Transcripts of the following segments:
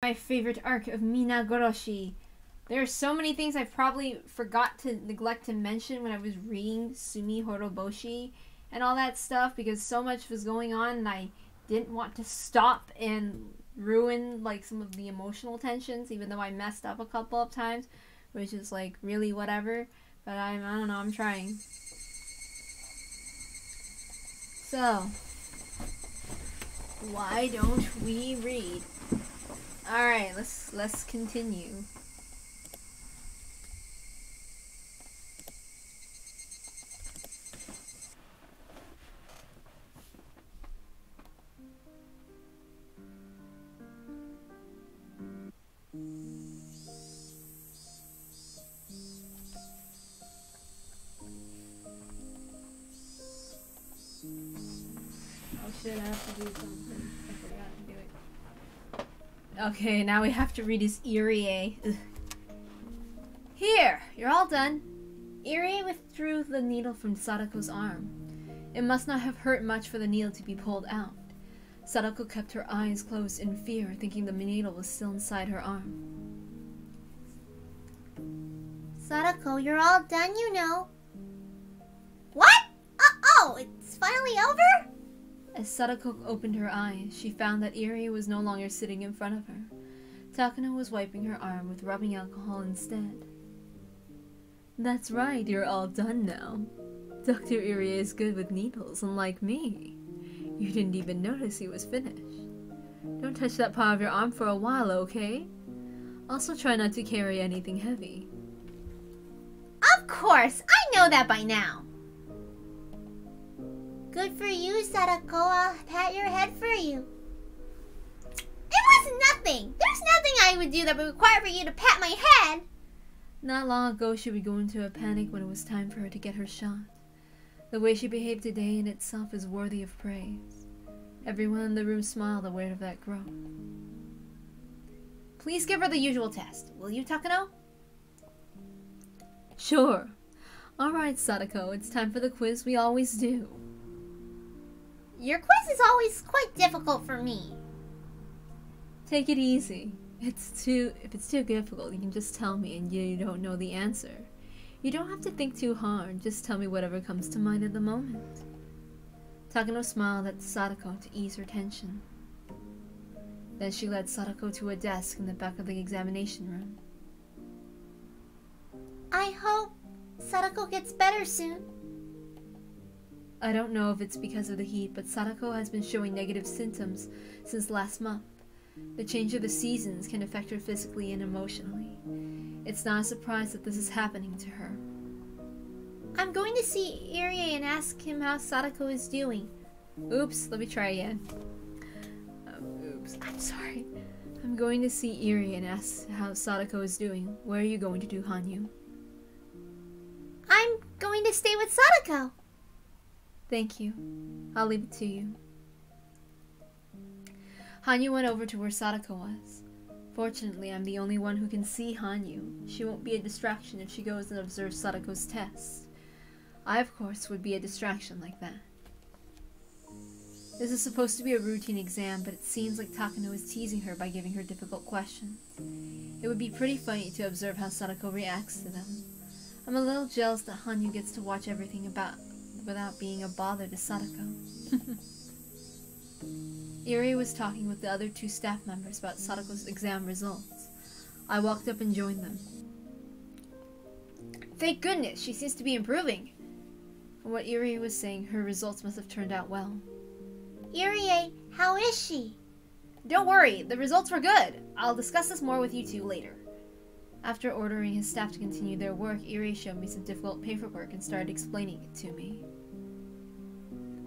My favorite arc of Minagoroshi. There are so many things I probably forgot to neglect to mention when I was reading Sumi Horoboshi and all that stuff, because so much was going on and I didn't want to stop and ruin like some of the emotional tensions, even though I messed up a couple of times, which is like really whatever. But I don't know, I'm trying. So, why don't we read? Alright, let's continue. Oh shit, I have to do something. I forgot to do it. Okay, now we have to read his Irie. Ugh. Here! You're all done. Irie withdrew the needle from Sadako's arm. It must not have hurt much for the needle to be pulled out. Sadako kept her eyes closed in fear, thinking the needle was still inside her arm. Sadako, you're all done, you know. What? Oh, it's finally over? As Sadako opened her eyes, she found that Irie was no longer sitting in front of her. Takano was wiping her arm with rubbing alcohol instead. That's right, you're all done now. Dr. Irie is good with needles, unlike me. You didn't even notice he was finished. Don't touch that part of your arm for a while, okay? Also try not to carry anything heavy. Of course! I know that by now! Good for you, Sadako. I'll pat your head for you. It was nothing! There's nothing I would do that would require for you to pat my head! Not long ago she would go into a panic when it was time for her to get her shot. The way she behaved today in itself is worthy of praise. Everyone in the room smiled, aware of that growth. Please give her the usual test. Will you, Takano? Sure. Alright, Sadako, it's time for the quiz we always do. Your quiz is always quite difficult for me. Take it easy. If it's too difficult, you can just tell me and you don't know the answer. You don't have to think too hard, just tell me whatever comes to mind at the moment. Takano smiled at Sadako to ease her tension. Then she led Sadako to a desk in the back of the examination room. I hope Sadako gets better soon. I don't know if it's because of the heat, but Sadako has been showing negative symptoms since last month. The change of the seasons can affect her physically and emotionally. It's not a surprise that this is happening to her. I'm going to see Irie and ask him how Sadako is doing. Oops, let me try again. Oops, I'm sorry. I'm going to see Irie and ask how Sadako is doing. Where are you going to do, Hanyu? I'm going to stay with Sadako. Thank you. I'll leave it to you. Hanyu went over to where Sadako was. Fortunately, I'm the only one who can see Hanyu. She won't be a distraction if she goes and observes Sadako's test. I, of course, would be a distraction like that. This is supposed to be a routine exam, but it seems like Takano is teasing her by giving her difficult questions. It would be pretty funny to observe how Sadako reacts to them. I'm a little jealous that Hanyu gets to watch everything without being a bother to Sadako. Irie was talking with the other two staff members about Sadako's exam results. I walked up and joined them. Thank goodness, she seems to be improving. From what Irie was saying, her results must have turned out well. Irie, how is she? Don't worry, the results were good. I'll discuss this more with you two later. After ordering his staff to continue their work, Irie showed me some difficult paperwork and started explaining it to me.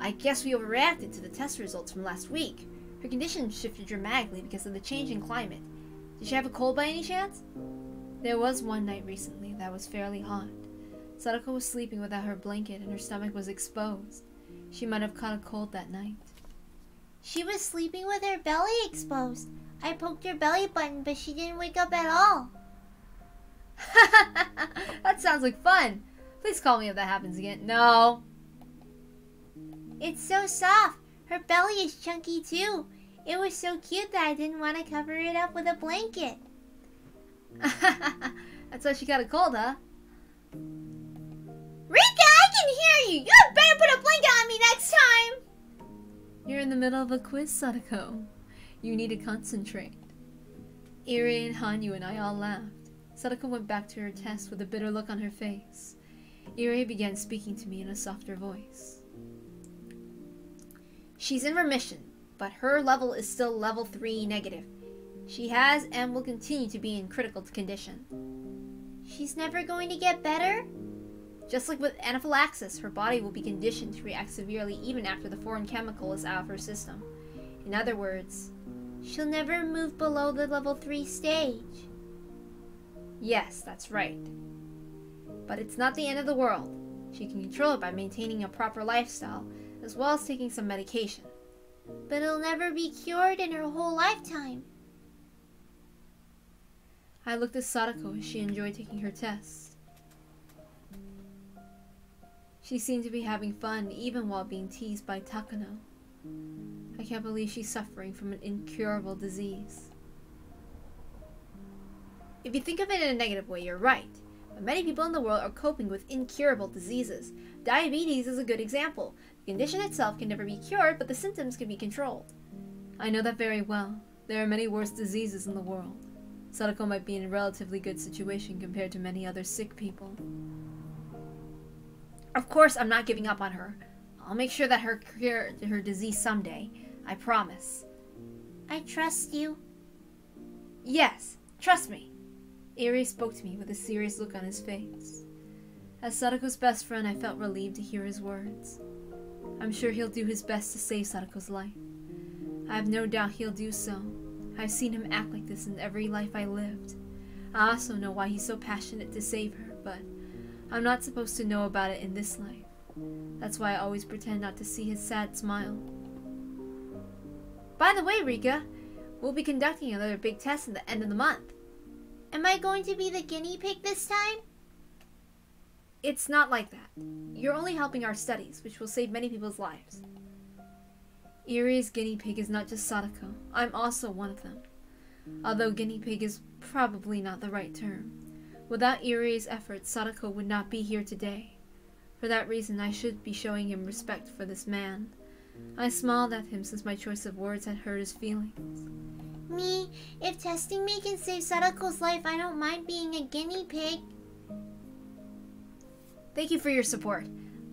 I guess we overreacted to the test results from last week. Her condition shifted dramatically because of the change in climate. Did she have a cold by any chance? There was one night recently that was fairly hot. Sadako was sleeping without her blanket and her stomach was exposed. She might have caught a cold that night. She was sleeping with her belly exposed. I poked her belly button, but she didn't wake up at all. That sounds like fun. Please call me if that happens again. No. It's so soft. Her belly is chunky too. It was so cute that I didn't want to cover it up with a blanket. That's why she got a cold, huh? Rika, I can hear you! You had better put a blanket on me next time! You're in the middle of a quiz, Sadako. You need to concentrate. Irie and Hanyu and I all laughed. Sadako went back to her test with a bitter look on her face. Irie began speaking to me in a softer voice. She's in remission, but her level is still level 3 negative. She has and will continue to be in critical condition. She's never going to get better? Just like with anaphylaxis, her body will be conditioned to react severely even after the foreign chemical is out of her system. In other words, she'll never move below the level 3 stage. Yes, that's right. But it's not the end of the world. She can control it by maintaining a proper lifestyle, as well as taking some medication. But it'll never be cured in her whole lifetime. I looked at Sadako as she enjoyed taking her tests. She seemed to be having fun even while being teased by Takano. I can't believe she's suffering from an incurable disease. If you think of it in a negative way, you're right. But many people in the world are coping with incurable diseases. Diabetes is a good example. The condition itself can never be cured, but the symptoms can be controlled. I know that very well. There are many worse diseases in the world. Sadako might be in a relatively good situation compared to many other sick people. Of course, I'm not giving up on her. I'll make sure that her cure her disease someday. I promise. I trust you. Yes, trust me. Irie spoke to me with a serious look on his face. As Sadako's best friend, I felt relieved to hear his words. I'm sure he'll do his best to save Sadako's life. I have no doubt he'll do so. I've seen him act like this in every life I lived. I also know why he's so passionate to save her, but I'm not supposed to know about it in this life. That's why I always pretend not to see his sad smile. By the way, Rika, we'll be conducting another big test at the end of the month. Am I going to be the guinea pig this time? It's not like that. You're only helping our studies, which will save many people's lives. Irie's guinea pig is not just Sadako. I'm also one of them. Although guinea pig is probably not the right term. Without Irie's efforts, Sadako would not be here today. For that reason, I should be showing him respect for this man. I smiled at him since my choice of words had hurt his feelings. Me, if testing me can save Sadako's life, I don't mind being a guinea pig. Thank you for your support.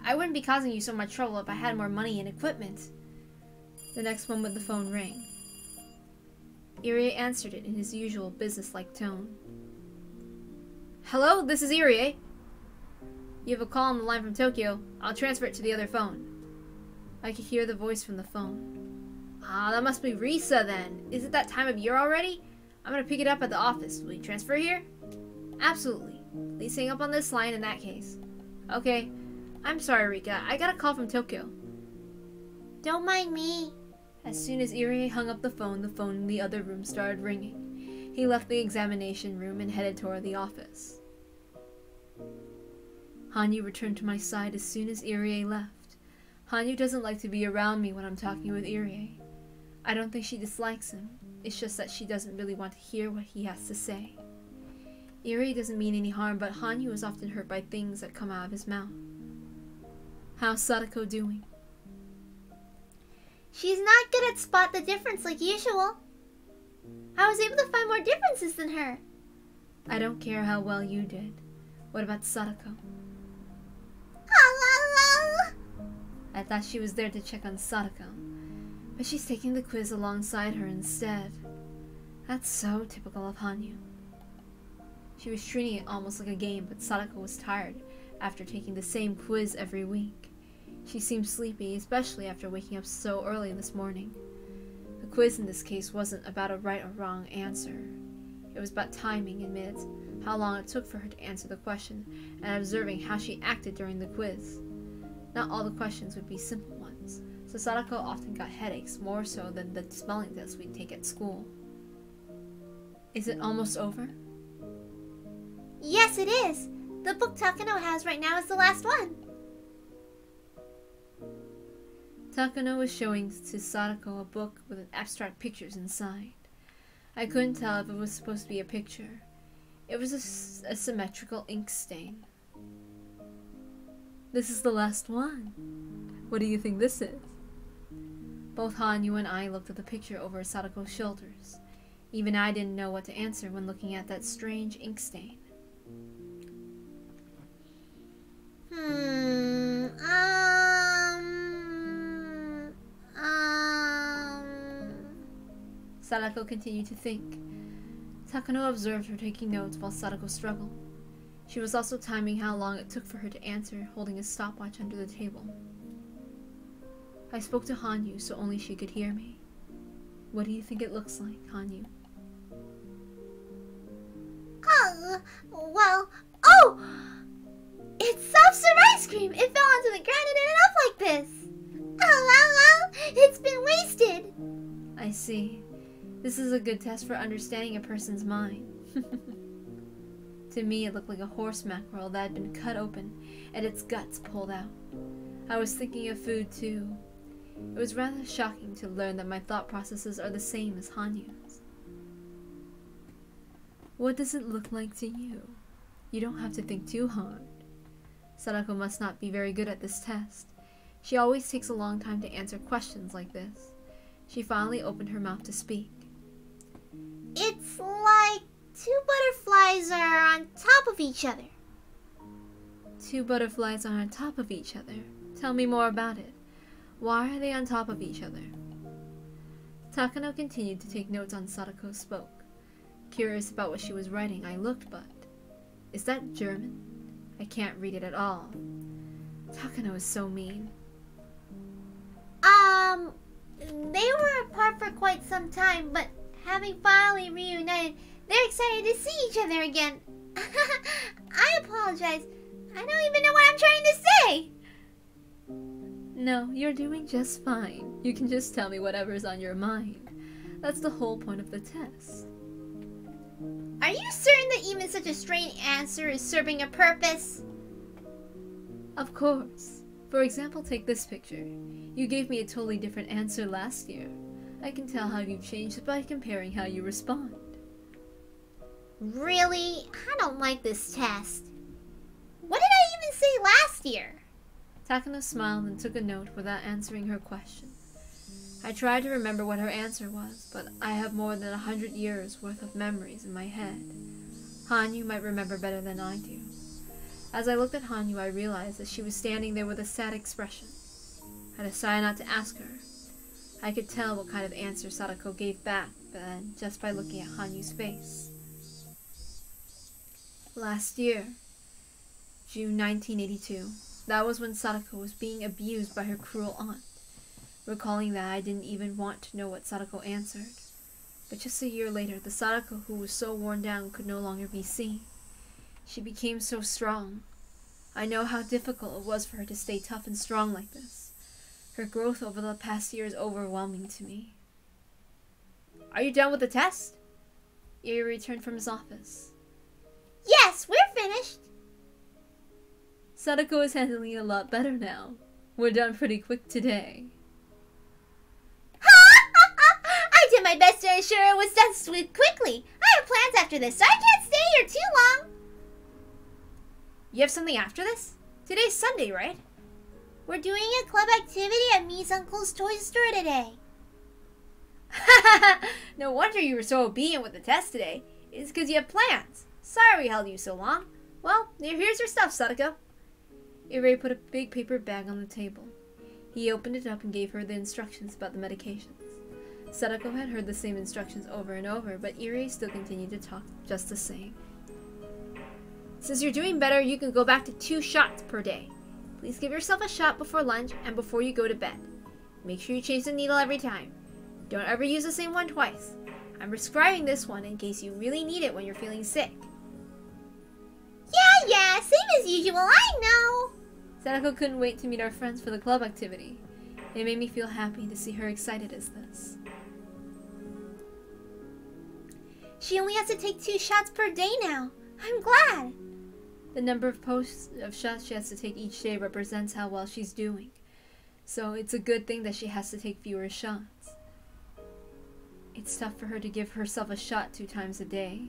I wouldn't be causing you so much trouble if I had more money and equipment. The next moment the phone rang. Irie answered it in his usual business-like tone. Hello, this is Irie. You have a call on the line from Tokyo. I'll transfer it to the other phone. I could hear the voice from the phone. Ah, that must be Risa then. Is it that time of year already? I'm gonna pick it up at the office. Will you transfer here? Absolutely. Please hang up on this line in that case. Okay. I'm sorry, Rika. I got a call from Tokyo. Don't mind me. As soon as Irie hung up the phone in the other room started ringing. He left the examination room and headed toward the office. Hanyu returned to my side as soon as Irie left. Hanyu doesn't like to be around me when I'm talking with Irie. I don't think she dislikes him. It's just that she doesn't really want to hear what he has to say. Irie doesn't mean any harm, but Hanyu is often hurt by things that come out of his mouth. How's Sadako doing? She's not good at spot the difference like usual. I was able to find more differences than her. I don't care how well you did. What about Sadako? I thought she was there to check on Sadako, but she's taking the quiz alongside her instead. That's so typical of Hanyu. She was treating it almost like a game, but Sadako was tired after taking the same quiz every week. She seemed sleepy, especially after waking up so early this morning. The quiz in this case wasn't about a right or wrong answer. It was about timing in minutes, how long it took for her to answer the question, and observing how she acted during the quiz. Not all the questions would be simple ones, so Sadako often got headaches, more so than the spelling tests we'd take at school. Is it almost over? Yes, it is. The book Takano has right now is the last one. Takano was showing to Sadako a book with abstract pictures inside. I couldn't tell if it was supposed to be a picture. It was a symmetrical ink stain. This is the last one. What do you think this is? Both Hanyu and I looked at the picture over Sadako's shoulders. Even I didn't know what to answer when looking at that strange ink stain. Sadako continued to think. Takano observed her taking notes while Sadako struggled. She was also timing how long it took for her to answer, holding a stopwatch under the table. I spoke to Hanyu so only she could hear me. What do you think it looks like, Hanyu? It's soft-serve ice cream! It fell onto the ground and ended up like this! It's been wasted! I see. This is a good test for understanding a person's mind. To me, it looked like a horse mackerel that had been cut open and its guts pulled out. I was thinking of food too. It was rather shocking to learn that my thought processes are the same as Hanyu's. What does it look like to you? You don't have to think too hard. Sadako must not be very good at this test. She always takes a long time to answer questions like this. She finally opened her mouth to speak. It's like two butterflies are on top of each other. Two butterflies are on top of each other. Tell me more about it. Why are they on top of each other? Takano continued to take notes on Sadako spoke. Curious about what she was writing, I looked, but... Is that German? I can't read it at all. Takano is so mean. They were apart for quite some time, but having finally reunited, they're excited to see each other again. I apologize. I don't even know what I'm trying to say. No, you're doing just fine. You can just tell me whatever's on your mind. That's the whole point of the test. Are you certain that even such a strange answer is serving a purpose? Of course. For example, take this picture. You gave me a totally different answer last year. I can tell how you've changed by comparing how you respond. Really? I don't like this test. What did I even say last year? Takano smiled and took a note without answering her question. I tried to remember what her answer was, but I have more than 100 years worth of memories in my head. Hanyu might remember better than I do. As I looked at Hanyu, I realized that she was standing there with a sad expression. I decided not to ask her. I could tell what kind of answer Sadako gave back then just by looking at Hanyu's face. Last year, June 1982, that was when Sadako was being abused by her cruel aunt. Recalling that, I didn't even want to know what Sadako answered. But just a year later, the Sadako who was so worn down could no longer be seen. She became so strong. I know how difficult it was for her to stay tough and strong like this. Her growth over the past year is overwhelming to me. Are you done with the test? Iri returned from his office. Yes, we're finished. Sadako is handling it a lot better now. We're done pretty quick today. I did my best to ensure it was done quickly. I have plans after this, so I can't stay here too long. You have something after this? Today's Sunday, right? We're doing a club activity at Me's uncle's toy store today. No wonder you were so obedient with the test today. It's because you have plans. Sorry we held you so long. Well, here's your stuff, Sadako. Iri put a big paper bag on the table. He opened it up and gave her the instructions about the medications. Sadako had heard the same instructions over and over, but Iri still continued to talk just the same. Since you're doing better, you can go back to 2 shots per day. Please give yourself a shot before lunch and before you go to bed. Make sure you change the needle every time. Don't ever use the same one twice. I'm prescribing this one in case you really need it when you're feeling sick. Yeah, same as usual, I know. Sadako couldn't wait to meet our friends for the club activity. It made me feel happy to see her excited as this. She only has to take 2 shots per day now. I'm glad. The number of shots she has to take each day represents how well she's doing. so it's a good thing that she has to take fewer shots. It's tough for her to give herself a shot 2 times a day.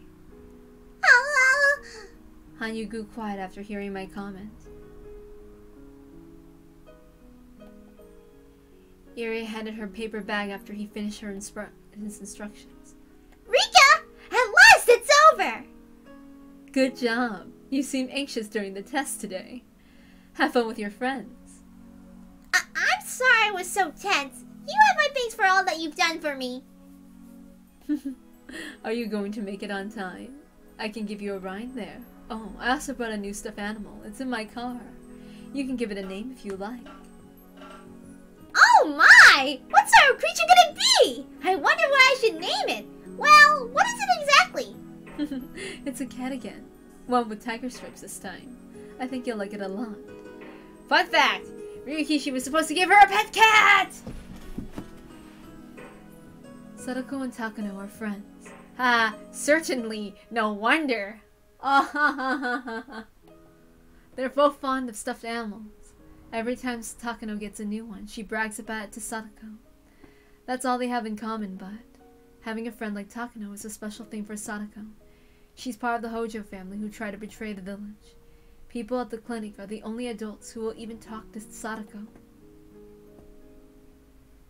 Oh, Hanyu grew quiet after hearing my comment. Irie handed her paper bag after he finished his instructions. Rika! At last it's over! Good job. You seemed anxious during the test today. Have fun with your friends. I'm sorry I was so tense. You have my thanks for all that you've done for me. Are you going to make it on time? I can give you a ride there. Oh, I also brought a new stuffed animal. It's in my car. You can give it a name if you like. Oh my! What sort of creature could it be? I wonder what I should name it. Well, what is it exactly? It's a cat again. One with tiger stripes this time. I think you'll like it a lot. Fun fact! Ryukishi was supposed to give her a pet cat! Sadako and Takano are friends. Ah, certainly. No wonder. They're both fond of stuffed animals. Every time Takano gets a new one, she brags about it to Sadako. That's all they have in common, but having a friend like Takano is a special thing for Sadako. She's part of the Hojo family who try to betray the village. People at the clinic are the only adults who will even talk to Sadako.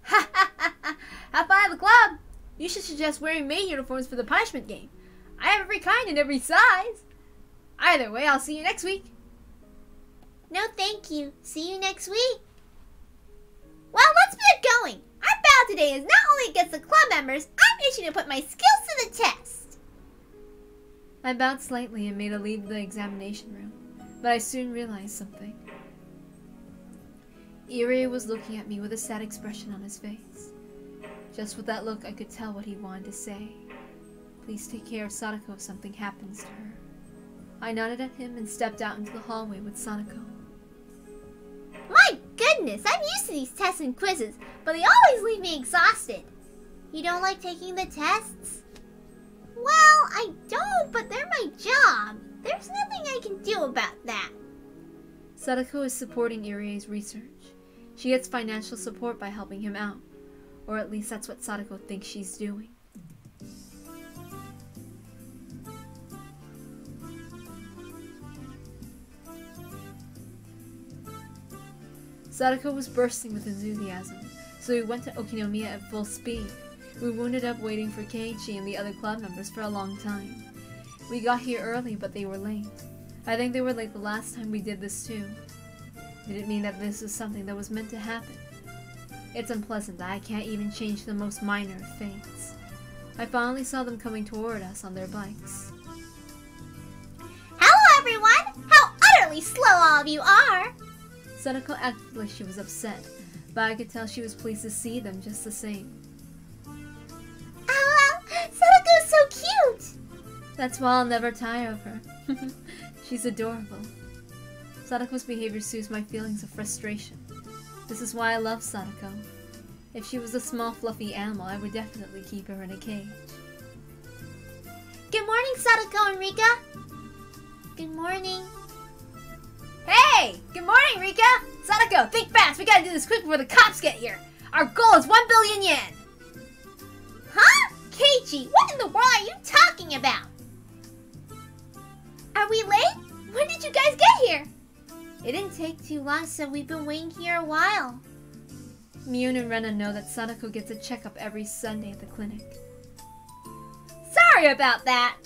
Ha ha ha ha! Have fun at the club! You should suggest wearing maid uniforms for the punishment game. I have every kind and every size. Either way, I'll see you next week. No thank you. See you next week. Well, let's get going. Our battle today is not only against the club members, I'm itching to put my skills to the test. I bowed slightly and made a leave the examination room, but I soon realized something. Irie was looking at me with a sad expression on his face. Just with that look, I could tell what he wanted to say. Please take care of Sadako if something happens to her. I nodded at him and stepped out into the hallway with Sadako. My goodness, I'm used to these tests and quizzes, but they always leave me exhausted. You don't like taking the tests? Well, I don't, but they're my job. There's nothing I can do about that. Sadako is supporting Irie's research. She gets financial support by helping him out. Or at least that's what Sadako thinks she's doing. Sadako was bursting with enthusiasm, so we went to Okinomiya at full speed. We wounded up waiting for Keiichi and the other club members for a long time. We got here early, but they were late. I think they were late the last time we did this too. Did it mean that this was something that was meant to happen? It's unpleasant that I can't even change the most minor of fates. I finally saw them coming toward us on their bikes. Hello everyone! How utterly slow all of you are! Sadako acted like she was upset, but I could tell she was pleased to see them just the same. Sadako's so cute! That's why I'll never tire of her. She's adorable. Sadako's behavior soothes my feelings of frustration. This is why I love Sadako. If she was a small fluffy animal, I would definitely keep her in a cage. Good morning, Sadako and Rika. Good morning. Hey! Good morning, Rika! Sadako, think fast! We gotta do this quick before the cops get here! Our goal is 1 billion yen! Huh? Keiichi, what in the world are you talking about? Are we late? When did you guys get here? It didn't take too long, so we've been waiting here a while. Miyun and Rena know that Sadako gets a checkup every Sunday at the clinic. Sorry about that!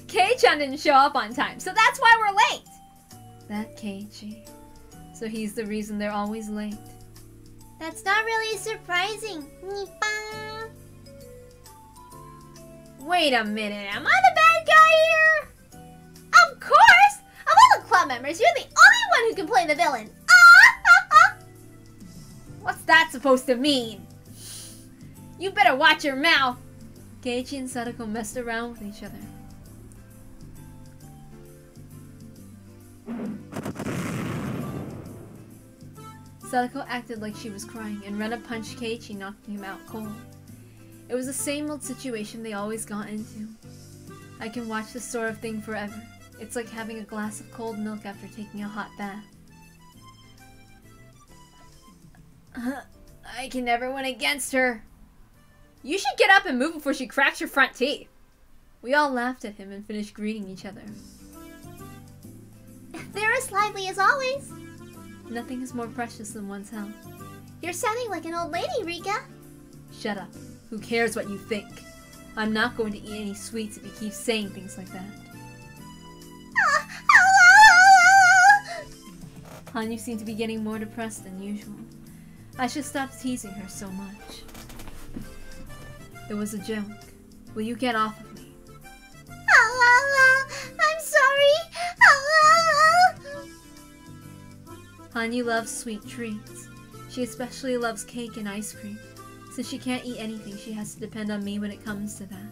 Kei-chan didn't show up on time, so that's why we're late! That Keiichi. So he's the reason they're always late. That's not really surprising. Nippa. Wait a minute, am I the bad guy here? Of course! Of all the club members, you're the only one who can play the villain. What's that supposed to mean? You better watch your mouth! Keiichi and Sadako messed around with each other. Sadako acted like she was crying, and Rena punched Keiichi, knocking him out cold. It was the same old situation they always got into. I can watch this sort of thing forever. It's like having a glass of cold milk after taking a hot bath. I can never win against her. You should get up and move before she cracks your front teeth. We all laughed at him and finished greeting each other. They're as lively as always. Nothing is more precious than one's health. You're sounding like an old lady, Rika. Shut up. Who cares what you think? I'm not going to eat any sweets if you keep saying things like that. Hanyu seemed to be getting more depressed than usual. I should stop teasing her so much. It was a joke. Will you get off of me? I'm sorry. Hanyu loves sweet treats. She especially loves cake and ice cream. Since she can't eat anything, she has to depend on me when it comes to that.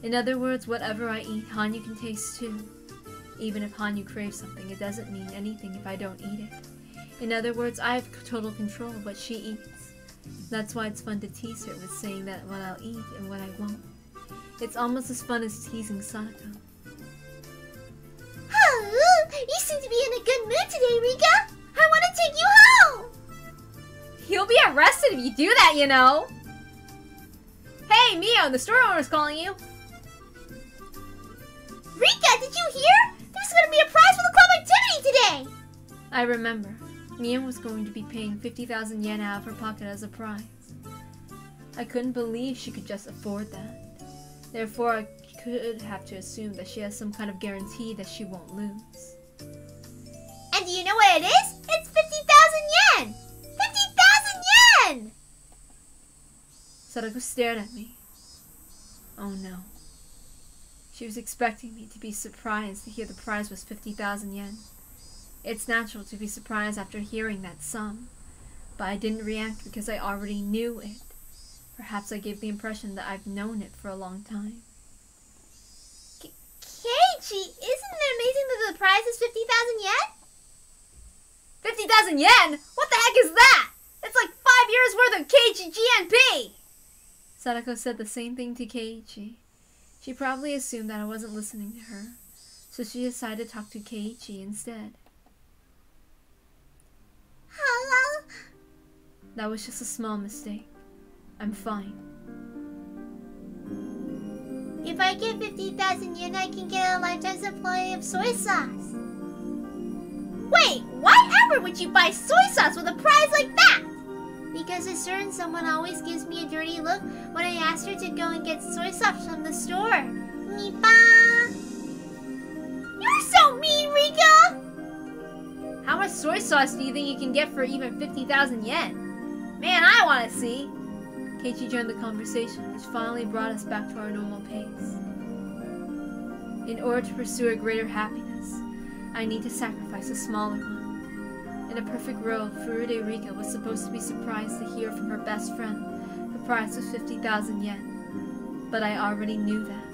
In other words, whatever I eat, Hanyu can taste too. Even if Hanyu craves something, it doesn't mean anything if I don't eat it. In other words, I have total control of what she eats. That's why it's fun to tease her with saying that what I'll eat and what I won't. It's almost as fun as teasing Sadako. You seem to be in a good mood today, Rika. I want to take you home. He'll be arrested if you do that, you know. Hey, Mio, the store owner's calling you. Rika, did you hear? There's going to be a prize for the club activity today. I remember. Mio was going to be paying 50,000 yen out of her pocket as a prize. I couldn't believe she could just afford that. Therefore, I could have to assume that she has some kind of guarantee that she won't lose. And do you know what it is? It's 50,000 yen! 50,000 yen! Sadako stared at me. Oh no. She was expecting me to be surprised to hear the prize was 50,000 yen. It's natural to be surprised after hearing that sum, but I didn't react because I already knew it. Perhaps I gave the impression that I've known it for a long time. Keiichi, isn't it amazing that the prize is 50,000 yen? 50,000 yen? What the heck is that? It's like 5 years worth of Keiichi GNP! Sadako said the same thing to Keiichi. She probably assumed that I wasn't listening to her, so she decided to talk to Keiichi instead. Hello? That was just a small mistake. I'm fine. If I get 50,000 yen, I can get a lifetime supply of soy sauce. Wait, whatever would you buy soy sauce with a prize like that? Because a certain someone always gives me a dirty look when I ask her to go and get soy sauce from the store. Nipa! You're so mean, Rika! How much soy sauce do you think you can get for even 50,000 yen? Man, I want to see! Keiichi joined the conversation, which finally brought us back to our normal pace. In order to pursue a greater happiness, I need to sacrifice a smaller one. In a perfect world, Furude Rika was supposed to be surprised to hear from her best friend the prize was 50,000 yen. But I already knew that.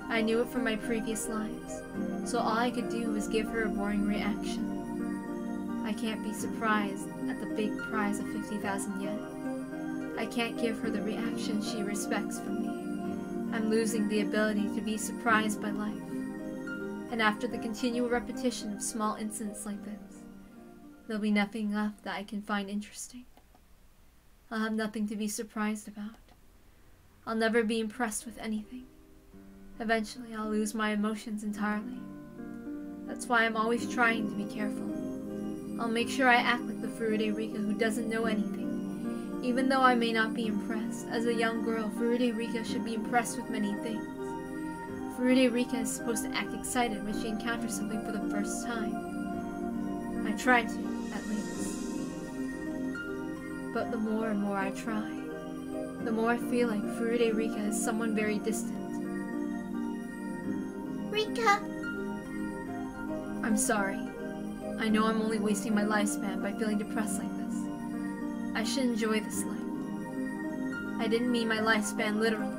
I knew it from my previous lives, so all I could do was give her a boring reaction. I can't be surprised at the big prize of 50,000 yen. I can't give her the reaction she respects from me. I'm losing the ability to be surprised by life. And after the continual repetition of small incidents like this, there'll be nothing left that I can find interesting. I'll have nothing to be surprised about. I'll never be impressed with anything. Eventually, I'll lose my emotions entirely. That's why I'm always trying to be careful. I'll make sure I act like the Furude Rika who doesn't know anything. Even though I may not be impressed, as a young girl, Furude Rika should be impressed with many things. Furude Rika is supposed to act excited when she encounters something for the first time. I try to, at least. But the more and more I try, the more I feel like Furude Rika is someone very distant. Rika! I'm sorry. I know I'm only wasting my lifespan by feeling depressed like this. I should enjoy this life. I didn't mean my lifespan literally.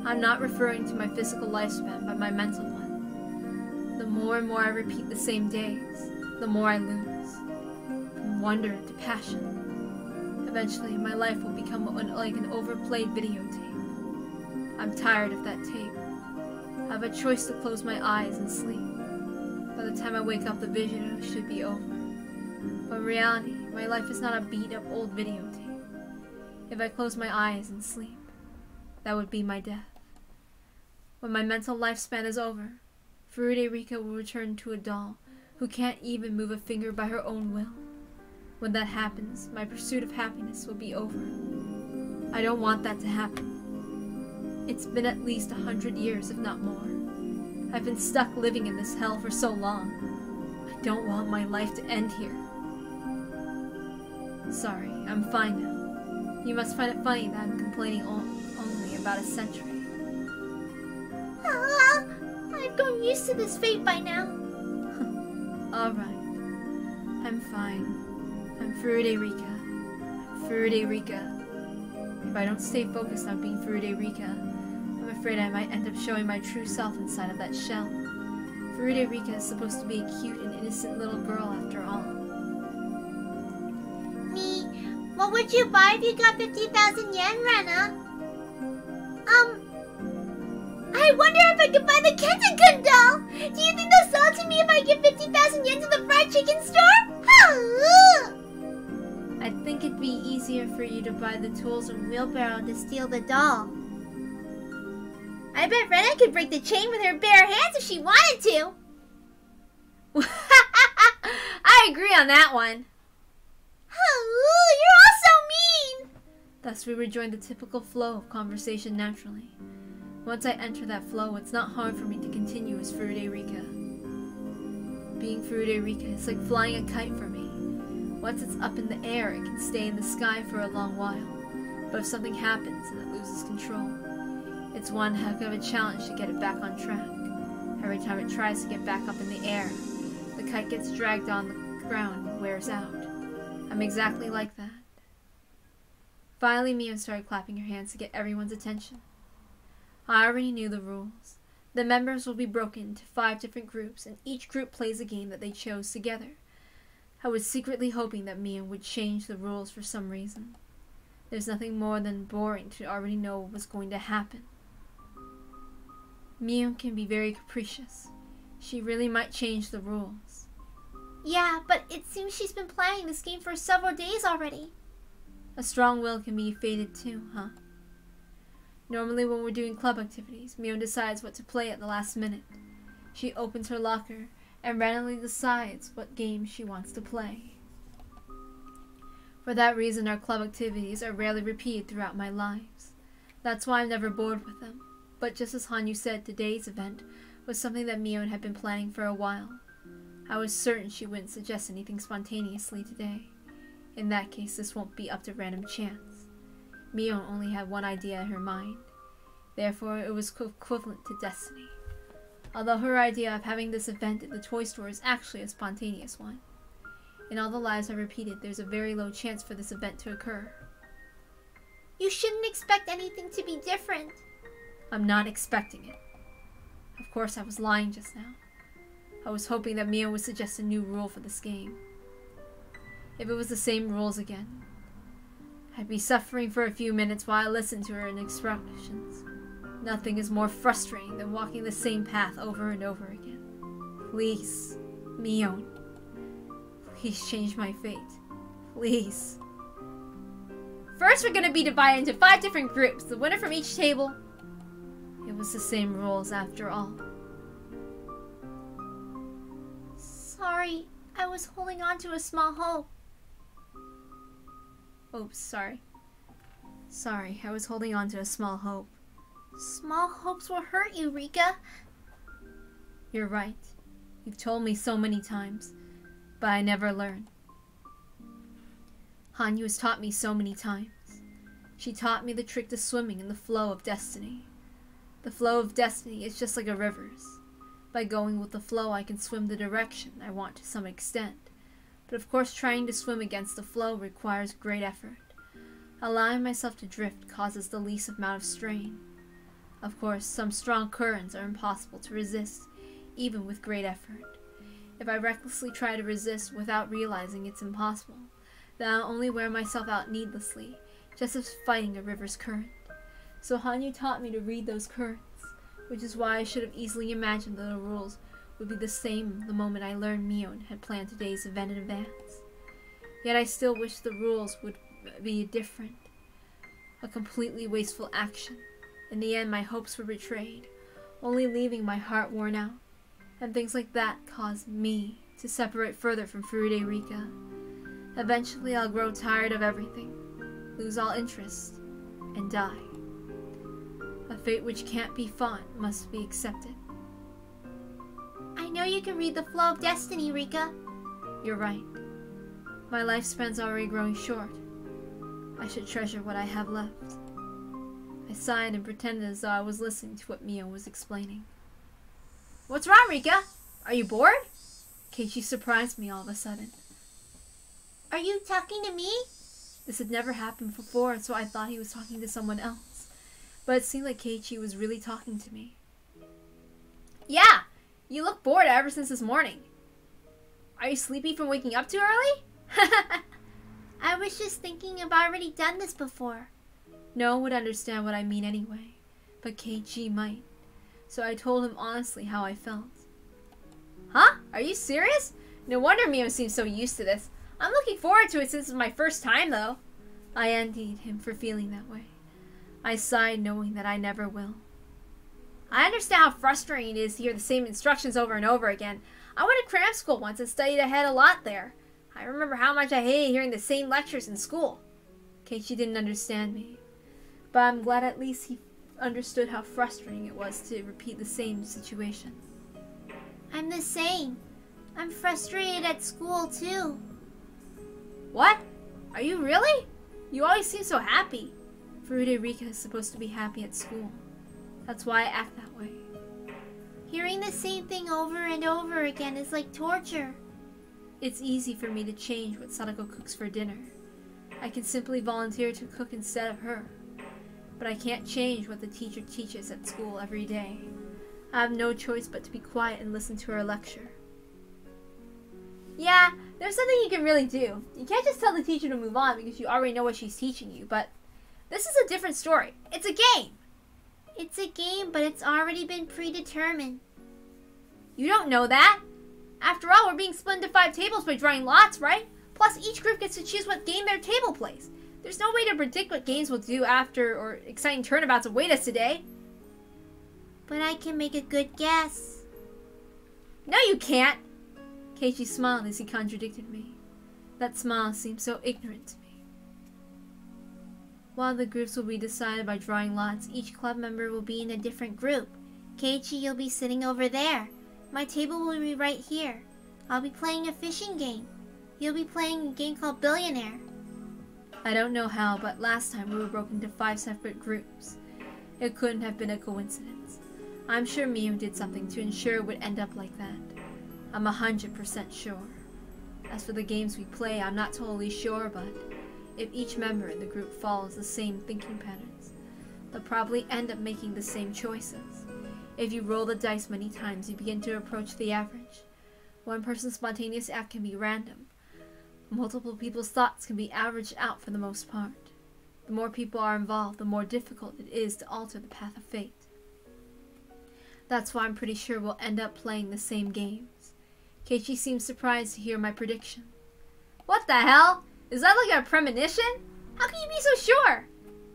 I'm not referring to my physical lifespan, but my mental one. The more and more I repeat the same days, the more I lose. From wonder to passion. Eventually, my life will become like an overplayed videotape. I'm tired of that tape. I have a choice to close my eyes and sleep. By the time I wake up, the video should be over. But in reality, My life is not a beat-up old videotape. If I close my eyes and sleep, that would be my death. When my mental lifespan is over, Furude Rika will return to a doll who can't even move a finger by her own will. When that happens, my pursuit of happiness will be over. I don't want that to happen. It's been at least 100 years, if not more. I've been stuck living in this hell for so long. I don't want my life to end here. Sorry, I'm fine now. You must find it funny that I'm complaining only about a century. I've grown used to this fate by now. Alright. I'm fine. I'm Furude Rika. I'm Furude Rika. If I don't stay focused on being Furude Rika, I'm afraid I might end up showing my true self inside of that shell. Furude Rika is supposed to be a cute and innocent little girl after all. Me, what would you buy if you got 50,000 yen, Rena? I wonder if I could buy the Kenta-kun doll! Do you think they'll sell it to me if I give 50,000 yen to the fried chicken store? I think it'd be easier for you to buy the tools and wheelbarrow to steal the doll. I bet Rena could break the chain with her bare hands if she wanted to. I agree on that one. You're all so mean! Thus we rejoin the typical flow of conversation naturally. Once I enter that flow, it's not hard for me to continue as Furude Rika. Being Furude Rika is like flying a kite for me. Once it's up in the air, it can stay in the sky for a long while. But if something happens and it loses control, it's one heck of a challenge to get it back on track. Every time it tries to get back up in the air, the kite gets dragged on the ground and wears out. I'm exactly like that. Finally, Mio started clapping her hands to get everyone's attention. I already knew the rules. The members will be broken into 5 different groups, and each group plays a game that they chose together. I was secretly hoping that Mio would change the rules for some reason. There's nothing more than boring to already know what was going to happen. Mio can be very capricious. She really might change the rules. Yeah, but it seems she's been playing this game for several days already. A strong will can be fated too, huh? Normally when we're doing club activities, Mio decides what to play at the last minute. She opens her locker and randomly decides what game she wants to play. For that reason, our club activities are rarely repeated throughout my lives. That's why I'm never bored with them. But just as Hanyu said, today's event was something that Mio had been planning for a while. I was certain she wouldn't suggest anything spontaneously today. In that case, this won't be up to random chance. Mio only had one idea in her mind. Therefore, it was equivalent to destiny. Although her idea of having this event at the toy store is actually a spontaneous one. In all the lives I repeated, there's a very low chance for this event to occur. You shouldn't expect anything to be different. I'm not expecting it. Of course, I was lying just now. I was hoping that Mio would suggest a new rule for this game. If it was the same rules again, I'd be suffering for a few minutes while I listened to her instructions. Nothing is more frustrating than walking the same path over and over again. Please, Mio, please change my fate. Please. First, we're going to be divided into 5 different groups, the winner from each table. It was the same rules after all. Sorry, I was holding on to a small hope. Oops, sorry. Sorry, I was holding on to a small hope. Small hopes will hurt you, Rika. You're right. You've told me so many times, but I never learn. Hanyu has taught me so many times. She taught me the trick to swimming in the flow of destiny. The flow of destiny is just like a river's. By going with the flow, I can swim the direction I want to some extent. But of course, trying to swim against the flow requires great effort. Allowing myself to drift causes the least amount of strain. Of course, some strong currents are impossible to resist, even with great effort. If I recklessly try to resist without realizing it's impossible, then I'll only wear myself out needlessly, just as fighting a river's current. So Hanyu taught me to read those currents, which is why I should have easily imagined that the rules would be the same the moment I learned Mio had planned today's event in advance. Yet I still wish the rules would be different. A completely wasteful action. In the end, my hopes were betrayed, only leaving my heart worn out. And things like that caused me to separate further from Furude Rika. Eventually, I'll grow tired of everything, lose all interest, and die. A fate which can't be fought must be accepted. I know you can read the flow of destiny, Rika. You're right. My lifespan's already growing short. I should treasure what I have left. I sighed and pretended as though I was listening to what Mio was explaining. What's wrong, Rika? Are you bored? Keiichi surprised me all of a sudden. Are you talking to me? This had never happened before, so I thought he was talking to someone else. But it seemed like Keiichi was really talking to me. Yeah, you look bored ever since this morning. Are you sleepy from waking up too early? I was just thinking I've already done this before. No one would understand what I mean anyway, but Keiichi might. So I told him honestly how I felt. Huh? Are you serious? No wonder Mio seems so used to this. I'm looking forward to it since it's my first time, though. I envied him for feeling that way. I sighed, knowing that I never will. I understand how frustrating it is to hear the same instructions over and over again. I went to cram school once and studied ahead a lot there. I remember how much I hated hearing the same lectures in school. Keiichi didn't understand me, but I'm glad at least he understood how frustrating it was to repeat the same situation. I'm the same. I'm frustrated at school, too. What? Are you really? You always seem so happy. Furude Rika is supposed to be happy at school. That's why I act that way. Hearing the same thing over and over again is like torture. It's easy for me to change what Sadako cooks for dinner. I can simply volunteer to cook instead of her. But I can't change what the teacher teaches at school every day. I have no choice but to be quiet and listen to her lecture. Yeah, there's something you can really do. You can't just tell the teacher to move on because you already know what she's teaching you, but this is a different story. It's a game! It's a game, but it's already been predetermined. You don't know that! After all, we're being split into 5 tables by drawing lots, right? Plus, each group gets to choose what game their table plays. There's no way to predict what games we'll do after or exciting turnabouts await us today. But I can make a good guess. No, you can't! Keiichi smiled as he contradicted me. That smile seemed so ignorant to me. While the groups will be decided by drawing lots, each club member will be in a different group. Keiichi, you'll be sitting over there. My table will be right here. I'll be playing a fishing game. You'll be playing a game called Billionaire. I don't know how, but last time we were broken into 5 separate groups. It couldn't have been a coincidence. I'm sure Mio did something to ensure it would end up like that. I'm 100% sure. As for the games we play, I'm not totally sure, but if each member in the group follows the same thinking patterns, they'll probably end up making the same choices. If you roll the dice many times, you begin to approach the average. One person's spontaneous act can be random. Multiple people's thoughts can be averaged out for the most part. The more people are involved, the more difficult it is to alter the path of fate. That's why I'm pretty sure we'll end up playing the same games. Keiichi seems surprised to hear my prediction. What the hell? Is that like a premonition? How can you be so sure?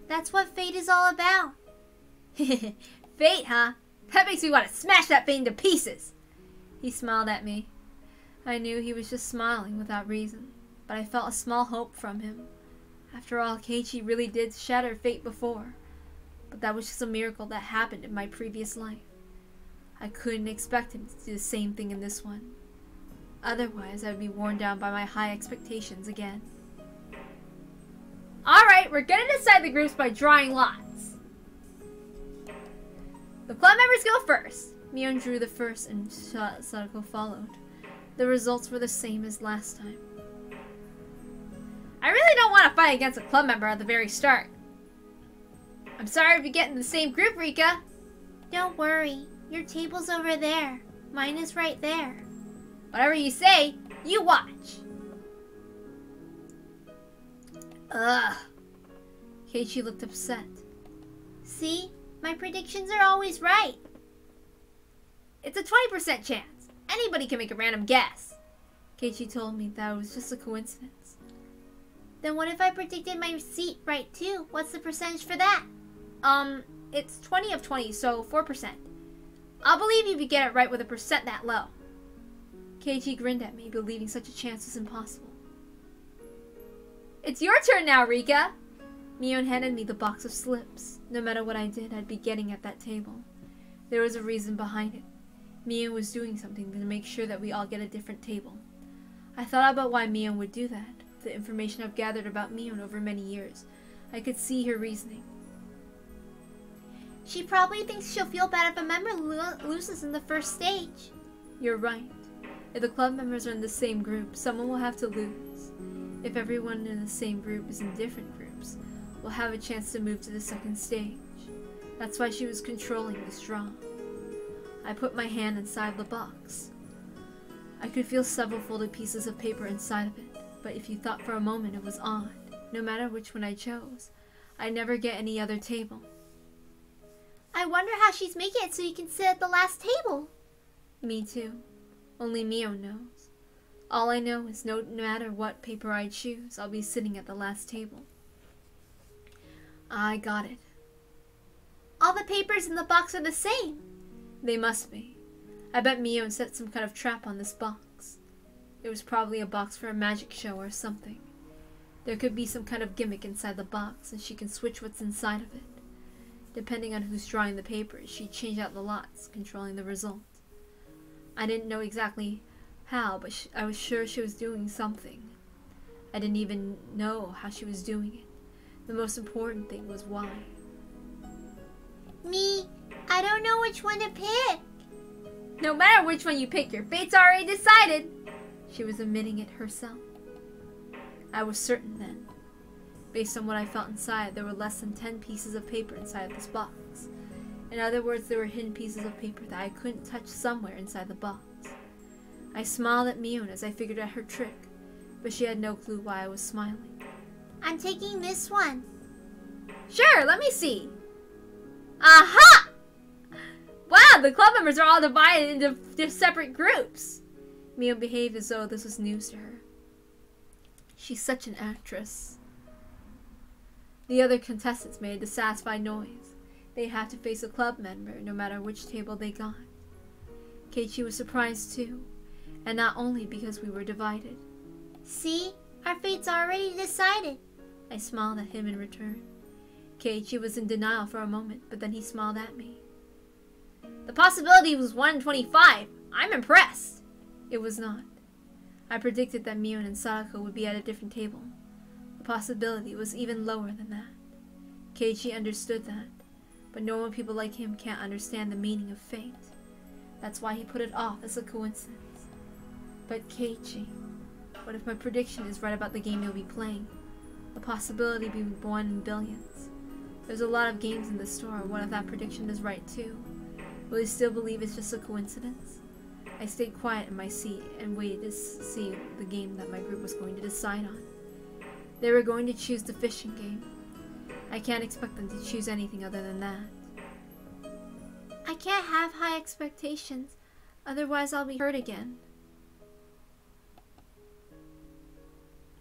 That's what fate is all about. Fate, huh? That makes me want to smash that thing to pieces. He smiled at me. I knew he was just smiling without reason, but I felt a small hope from him. After all, Keiichi really did shatter fate before, but that was just a miracle that happened in my previous life. I couldn't expect him to do the same thing in this one. Otherwise, I would be worn down by my high expectations again. Alright, we're gonna decide the groups by drawing lots. The club members go first. Mion drew the first and Sadako followed. The results were the same as last time. I really don't want to fight against a club member at the very start. I'm sorry if you get in the same group, Rika. Don't worry. Your table's over there. Mine is right there. Whatever you say, you watch. Ugh. Keiichi looked upset. See? My predictions are always right. It's a 20% chance. Anybody can make a random guess. Keiichi told me that it was just a coincidence. Then what if I predicted my seat right too? What's the percentage for that? It's 20 of 20, so 4%. I'll believe you if you get it right with a percent that low. Keiichi grinned at me, believing such a chance was impossible. It's your turn now, Rika! Mion handed me the box of slips. No matter what I did, I'd be getting at that table. There was a reason behind it. Mion was doing something to make sure that we all get a different table. I thought about why Mion would do that. The information I've gathered about Mion over many years. I could see her reasoning. She probably thinks she'll feel bad if a member loses in the first stage. You're right. If the club members are in the same group, someone will have to lose. If everyone in the same group is in different groups, we'll have a chance to move to the second stage. That's why she was controlling this draw. I put my hand inside the box. I could feel several folded pieces of paper inside of it, but if you thought for a moment it was odd, no matter which one I chose, I'd never get any other table. I wonder how she's making it so you can sit at the last table. Me too. Only Mion knows. All I know is no matter what paper I choose, I'll be sitting at the last table. I got it. All the papers in the box are the same. They must be. I bet Mion set some kind of trap on this box. It was probably a box for a magic show or something. There could be some kind of gimmick inside the box, and she can switch what's inside of it. Depending on who's drawing the papers, she'd change out the lots, controlling the result. I didn't know exactly how, but I was sure she was doing something. I didn't even know how she was doing it. The most important thing was why. Me, I don't know which one to pick. No matter which one you pick, your fate's already decided. She was admitting it herself. I was certain then. Based on what I felt inside, there were less than 10 pieces of paper inside this box. In other words, there were hidden pieces of paper that I couldn't touch somewhere inside the box. I smiled at Mion as I figured out her trick, but she had no clue why I was smiling. I'm taking this one. Sure, let me see. Aha! Wow, the club members are all divided into separate groups. Mion behaved as though this was news to her. She's such an actress. The other contestants made a dissatisfied noise. They had to face a club member no matter which table they got. Keiichi was surprised too, and not only because we were divided. See? Our fate's already decided. I smiled at him in return. Keiichi was in denial for a moment, but then he smiled at me. The possibility was 1 in 25. I'm impressed. It was not. I predicted that Mion and Sadako would be at a different table. The possibility was even lower than that. Keiichi understood that, but normal people like him can't understand the meaning of fate. That's why he put it off as a coincidence. But Keiichi, what if my prediction is right about the game you'll be playing? The possibility being 1 in billions. There's a lot of games in the store. What if that prediction is right too? Will you still believe it's just a coincidence? I stayed quiet in my seat and waited to see the game that my group was going to decide on. They were going to choose the fishing game. I can't expect them to choose anything other than that. I can't have high expectations, otherwise I'll be hurt again.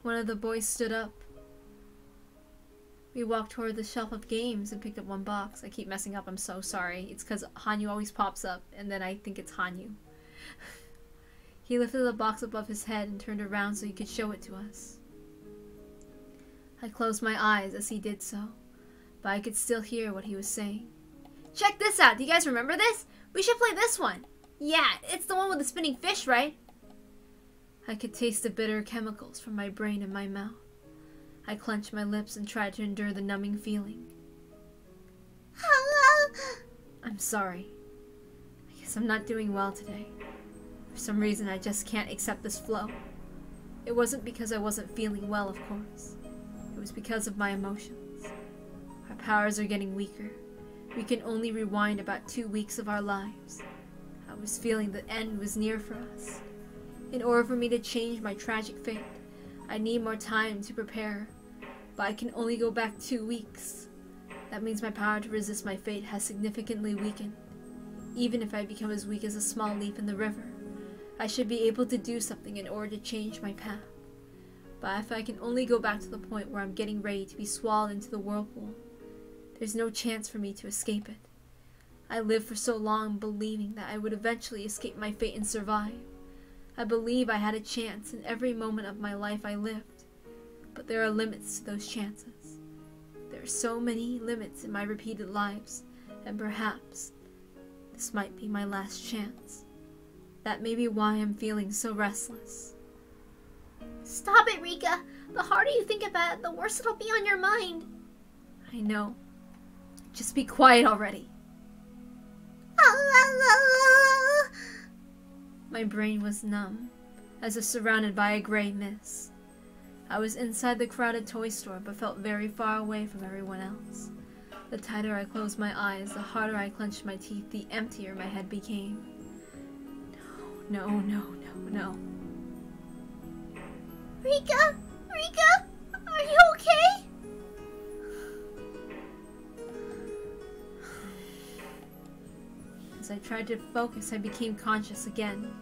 One of the boys stood up. We walked toward the shelf of games and picked up one box. I keep messing up, I'm so sorry. It's because Hanyu always pops up, and then I think it's Hanyu. He lifted the box above his head and turned around so he could show it to us. I closed my eyes as he did so, but I could still hear what he was saying. Check this out! Do you guys remember this? We should play this one! Yeah, it's the one with the spinning fish, right? I could taste the bitter chemicals from my brain in my mouth. I clenched my lips and tried to endure the numbing feeling. Hello? I'm sorry. I guess I'm not doing well today. For some reason, I just can't accept this flow. It wasn't because I wasn't feeling well, of course. It was because of my emotions. Our powers are getting weaker. We can only rewind about 2 weeks of our lives. I was feeling the end was near for us. In order for me to change my tragic fate, I need more time to prepare, but I can only go back 2 weeks. That means my power to resist my fate has significantly weakened. Even if I become as weak as a small leaf in the river, I should be able to do something in order to change my path. But But if I can only go back to the point where I'm getting ready to be swallowed into the whirlpool, there's no chance for me to escape it. I lived for so long believing that I would eventually escape my fate and survive. I believe I had a chance in every moment of my life I lived. But there are limits to those chances. There are so many limits in my repeated lives, and perhaps this might be my last chance. That may be why I'm feeling so restless. Stop it, Rika. The harder you think about it, the worse it'll be on your mind. I know. Just be quiet already. My brain was numb, as if surrounded by a gray mist. I was inside the crowded toy store, but felt very far away from everyone else. The tighter I closed my eyes, the harder I clenched my teeth, the emptier my head became. No, no, no, no, no. Rika? Rika? Are you okay? As I tried to focus, I became conscious again.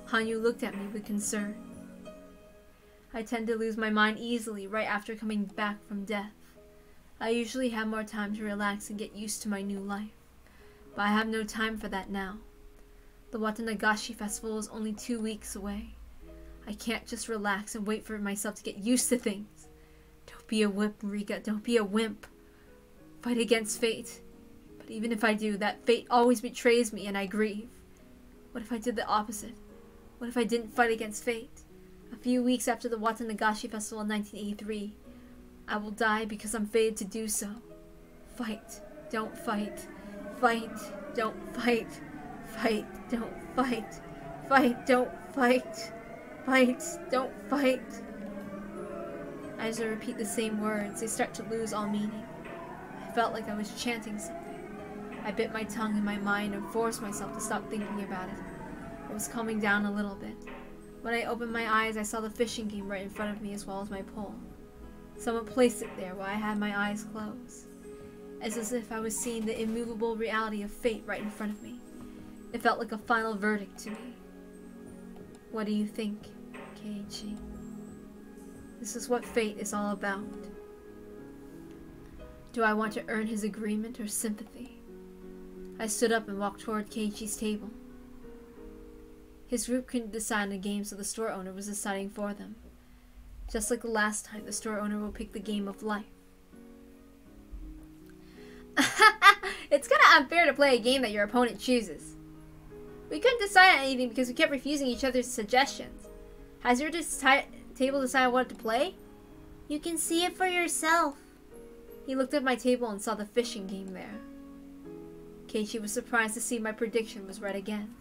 Hanyu looked at me with concern. I tend to lose my mind easily right after coming back from death. I usually have more time to relax and get used to my new life, but I have no time for that now. The Watanagashi festival is only 2 weeks away. I can't just relax and wait for myself to get used to things. Don't be a wimp, Rika. Don't be a wimp. Fight against fate. But even if I do, that fate always betrays me and I grieve. What if I did the opposite? What if I didn't fight against fate? A few weeks after the Watanagashi festival in 1983, I will die because I'm fated to do so. Fight. Don't fight. Fight. Don't fight. Fight. Don't fight. Fight. Don't fight. Fight. Don't fight. As I repeat the same words, they start to lose all meaning. I felt like I was chanting something. I bit my tongue in my mind and forced myself to stop thinking about it. It was calming down a little bit. When I opened my eyes, I saw the fishing game right in front of me as well as my pole. Someone placed it there while I had my eyes closed, as if I was seeing the immovable reality of fate right in front of me. It felt like a final verdict to me. What do you think, Keiichi? This is what fate is all about. Do I want to earn his agreement or sympathy? I stood up and walked toward Keiichi's table. His group couldn't decide on a game, so the store owner was deciding for them. Just like the last time, the store owner will pick the game of life. It's kinda unfair to play a game that your opponent chooses. We couldn't decide on anything because we kept refusing each other's suggestions. Has your table decided what to play? You can see it for yourself. He looked at my table and saw the fishing game there. Keiichi was surprised to see my prediction was right again.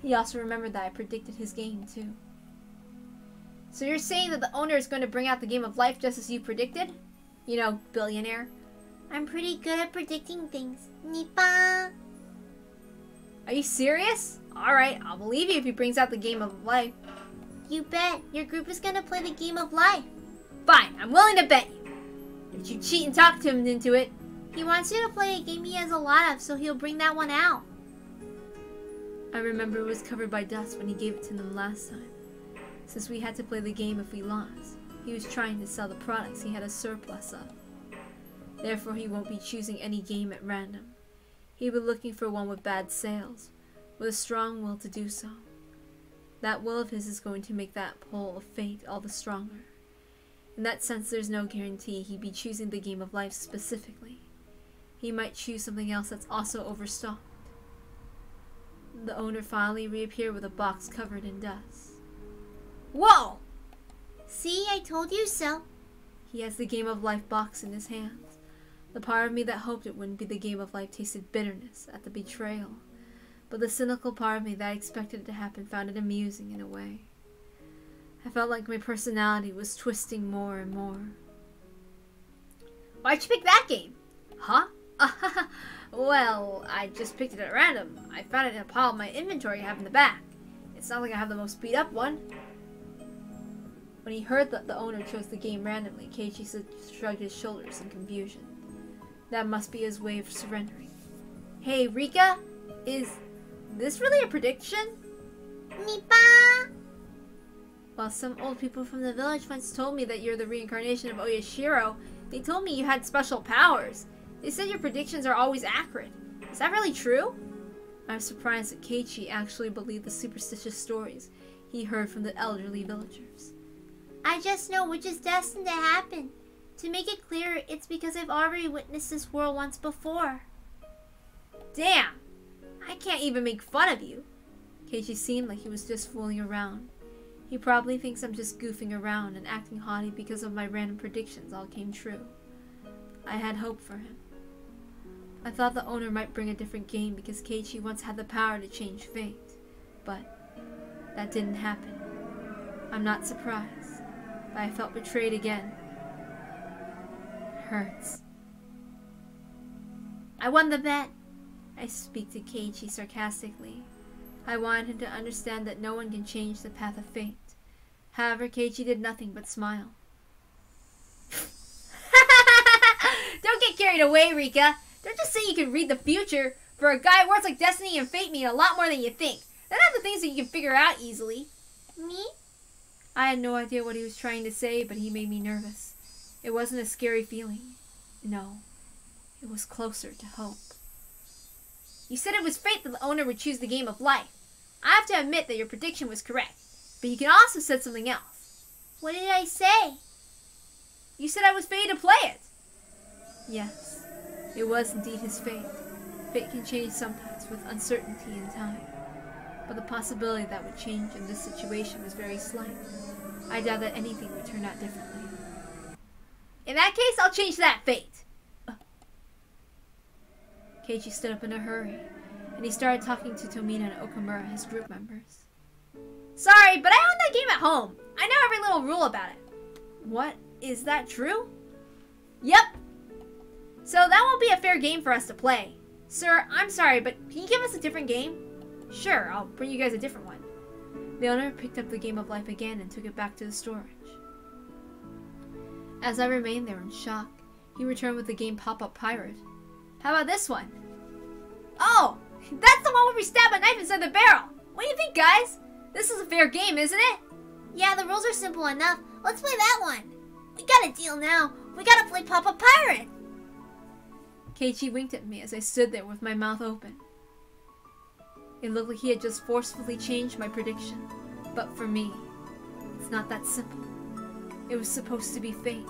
He also remembered that I predicted his game too. So you're saying that the owner is going to bring out the game of life just as you predicted? You know, billionaire. I'm pretty good at predicting things. Nipa! Are you serious? Alright, I'll believe you if he brings out the game of life. You bet. Your group is gonna play the game of life. Fine, I'm willing to bet you. Did you cheat and talk him into it? He wants you to play a game he has a lot of, so he'll bring that one out. I remember it was covered by dust when he gave it to them last time. Since we had to play the game if we lost, he was trying to sell the products he had a surplus of. Therefore, he won't be choosing any game at random. He'll be looking for one with bad sales, with a strong will to do so. That will of his is going to make that pull of fate all the stronger. In that sense, there's no guarantee he'd be choosing the game of life specifically. He might choose something else that's also overstocked. The owner finally reappeared with a box covered in dust. Whoa! See, I told you so. He has the game of life box in his hands. The part of me that hoped it wouldn't be the game of life tasted bitterness at the betrayal. But the cynical part of me that expected it to happen found it amusing in a way. I felt like my personality was twisting more and more. Why'd you pick that game? Huh? Well, I just picked it at random. I found it in a pile of my inventory I have in the back. It's not like I have the most beat up one. When he heard that the owner chose the game randomly, Keiichi shrugged his shoulders in confusion. That must be his way of surrendering. Hey, Rika, is this really a prediction? Nipa! While some old people from the village once told me that you're the reincarnation of Oyashiro, they told me you had special powers. They said your predictions are always accurate. Is that really true? I was surprised that Keiichi actually believed the superstitious stories he heard from the elderly villagers. I just know which is destined to happen. To make it clearer, it's because I've already witnessed this world once before. Damn! I can't even make fun of you. Keiichi seemed like he was just fooling around. He probably thinks I'm just goofing around and acting haughty because of my random predictions all came true. I had hope for him. I thought the owner might bring a different game because Keiichi once had the power to change fate. But that didn't happen. I'm not surprised, but I felt betrayed again. It hurts. I won the bet. I speak to Keiichi sarcastically. I wanted him to understand that no one can change the path of fate. However, Keiichi did nothing but smile. Don't get carried away, Rika. Don't just say you can read the future. For a guy, words like destiny and fate mean a lot more than you think. They're not the things that you can figure out easily. Me? I had no idea what he was trying to say, but he made me nervous. It wasn't a scary feeling. No, it was closer to hope. You said it was fate that the owner would choose the game of life. I have to admit that your prediction was correct. But you can also said something else. What did I say? You said I was fated to play it. Yes, it was indeed his fate. Fate can change sometimes with uncertainty and time. But the possibility that would change in this situation was very slight. I doubt that anything would turn out differently. In that case, I'll change that fate. Keiichi stood up in a hurry, and he started talking to Tomino and Okamura, his group members. Sorry, but I own that game at home. I know every little rule about it. What? Is that true? Yep. So that won't be a fair game for us to play. Sir, I'm sorry, but can you give us a different game? Sure, I'll bring you guys a different one. The owner picked up the game of life again and took it back to the storage. As I remained there in shock, he returned with the game Pop-Up Pirate. How about this one? Oh, that's the one where we stab a knife inside the barrel. What do you think, guys? This is a fair game, isn't it? Yeah, the rules are simple enough. Let's play that one. We got a deal now. We gotta play Pop-Up Pirate. Keiichi winked at me as I stood there with my mouth open. It looked like he had just forcefully changed my prediction. But for me, it's not that simple. It was supposed to be fate.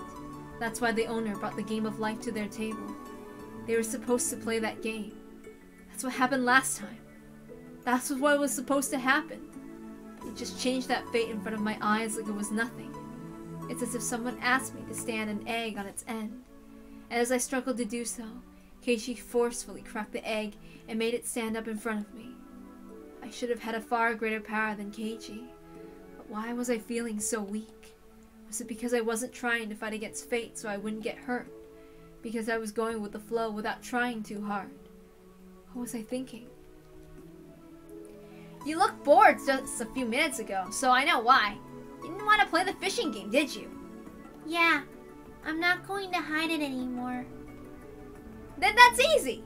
That's why the owner brought the game of life to their table. They were supposed to play that game. That's what happened last time. That's what was supposed to happen. It just changed that fate in front of my eyes like it was nothing. It's as if someone asked me to stand an egg on its end. And as I struggled to do so, Keiichi forcefully cracked the egg and made it stand up in front of me. I should have had a far greater power than Keiichi. But why was I feeling so weak? Was it because I wasn't trying to fight against fate so I wouldn't get hurt? Because I was going with the flow without trying too hard? What was I thinking? You looked bored just a few minutes ago, so I know why. You didn't want to play the fishing game, did you? Yeah, I'm not going to hide it anymore. Then that's easy.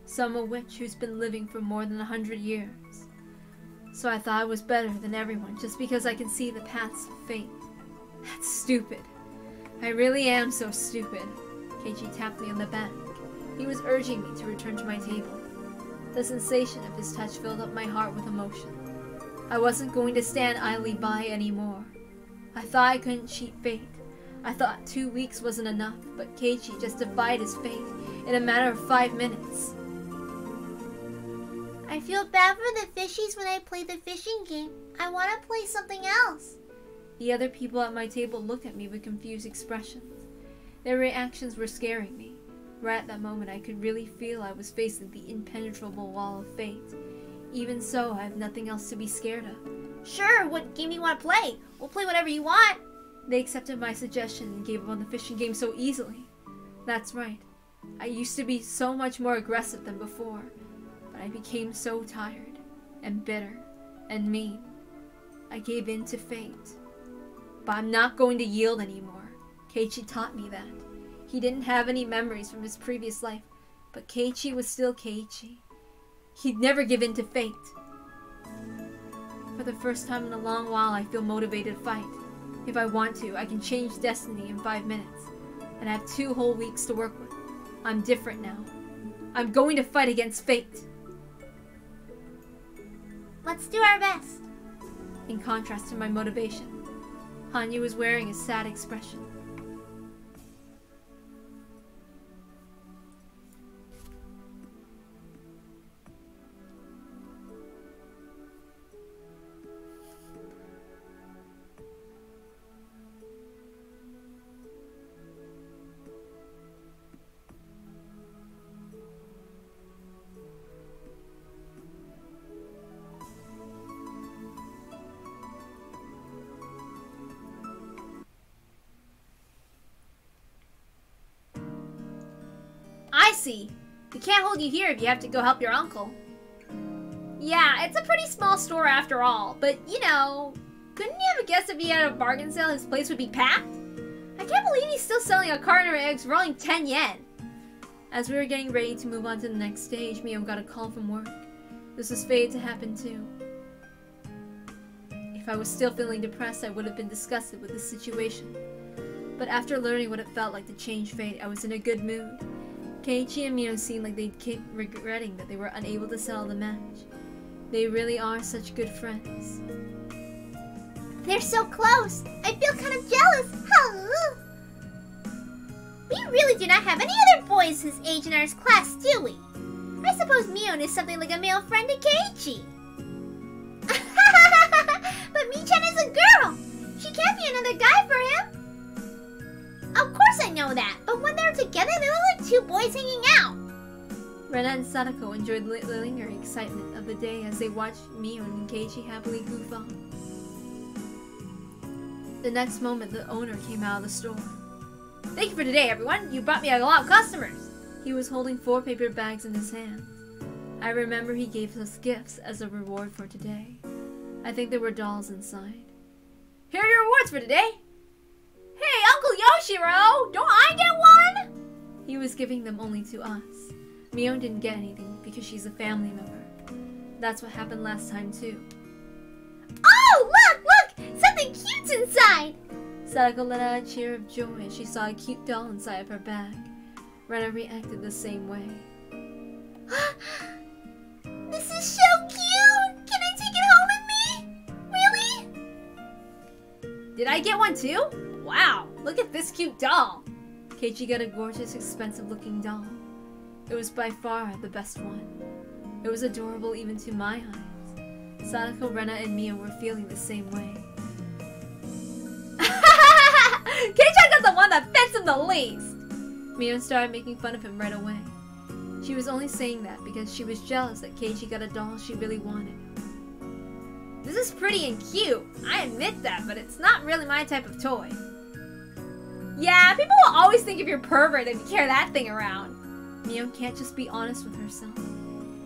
So I'm a witch who's been living for more than 100 years. So I thought I was better than everyone just because I can see the paths of fate. That's stupid. I really am so stupid. Keiichi tapped me on the back. He was urging me to return to my table. The sensation of his touch filled up my heart with emotion. I wasn't going to stand idly by anymore. I thought I couldn't cheat fate. I thought 2 weeks wasn't enough, but Keiichi just defied his fate in a matter of 5 minutes. I feel bad for the fishies when I play the fishing game. I want to play something else. The other people at my table looked at me with confused expressions. Their reactions were scaring me. Right at that moment, I could really feel I was facing the impenetrable wall of fate. Even so, I have nothing else to be scared of. Sure, what game do you want to play? We'll play whatever you want. They accepted my suggestion and gave up on the fishing game so easily. That's right. I used to be so much more aggressive than before, but I became so tired, and bitter, and mean. I gave in to fate. But I'm not going to yield anymore. Keiichi taught me that. He didn't have any memories from his previous life, but Keiichi was still Keiichi. He'd never give in to fate. For the first time in a long while, I feel motivated to fight. If I want to, I can change destiny in 5 minutes. And I have 2 whole weeks to work with. I'm different now. I'm going to fight against fate. Let's do our best. In contrast to my motivation, Hanyu was wearing a sad expression. I see. We can't hold you here if you have to go help your uncle. Yeah, it's a pretty small store after all, but you know, couldn't you have guessed if he had a bargain sale his place would be packed? I can't believe he's still selling a carton of eggs for only 10 yen. As we were getting ready to move on to the next stage, Mio got a call from work. This was fated to happen too. If I was still feeling depressed, I would have been disgusted with this situation. But after learning what it felt like to change fate, I was in a good mood. Keiichi and Mio seemed like they'd keep regretting that they were unable to settle the match. They really are such good friends. They're so close. I feel kind of jealous. We really do not have any other boys his age in our class, do we? I suppose Mion is something like a male friend to Keiichi. But Mii-chan is a girl. She can't be another guy for him. Of course I know that, but when they're together, they look like 2 boys hanging out. Rena and Sadako enjoyed the lingering excitement of the day as they watched Mio and Keiichi happily goof on. The next moment, the owner came out of the store. Thank you for today, everyone. You brought me a lot of customers. He was holding 4 paper bags in his hands. I remember he gave us gifts as a reward for today. I think there were dolls inside. Here are your rewards for today. Hey, Uncle Yoshiro! Don't I get one? He was giving them only to us. Mio didn't get anything because she's a family member. That's what happened last time too. Oh, look! Something cute's inside! Sadako let out a cheer of joy as she saw a cute doll inside of her bag. Rena reacted the same way. This is so cute! Can I take it home with me? Really? Did I get one too? Wow, look at this cute doll. Keiichi got a gorgeous, expensive-looking doll. It was by far the best one. It was adorable even to my eyes. Sadako, Rena, and Mio were feeling the same way. Keiichi got the one that fits him the least. Mio started making fun of him right away. She was only saying that because she was jealous that Keiichi got a doll she really wanted. This is pretty and cute. I admit that, but it's not really my type of toy. Yeah, people will always think if you're pervert if you carry that thing around. Mio can't just be honest with herself.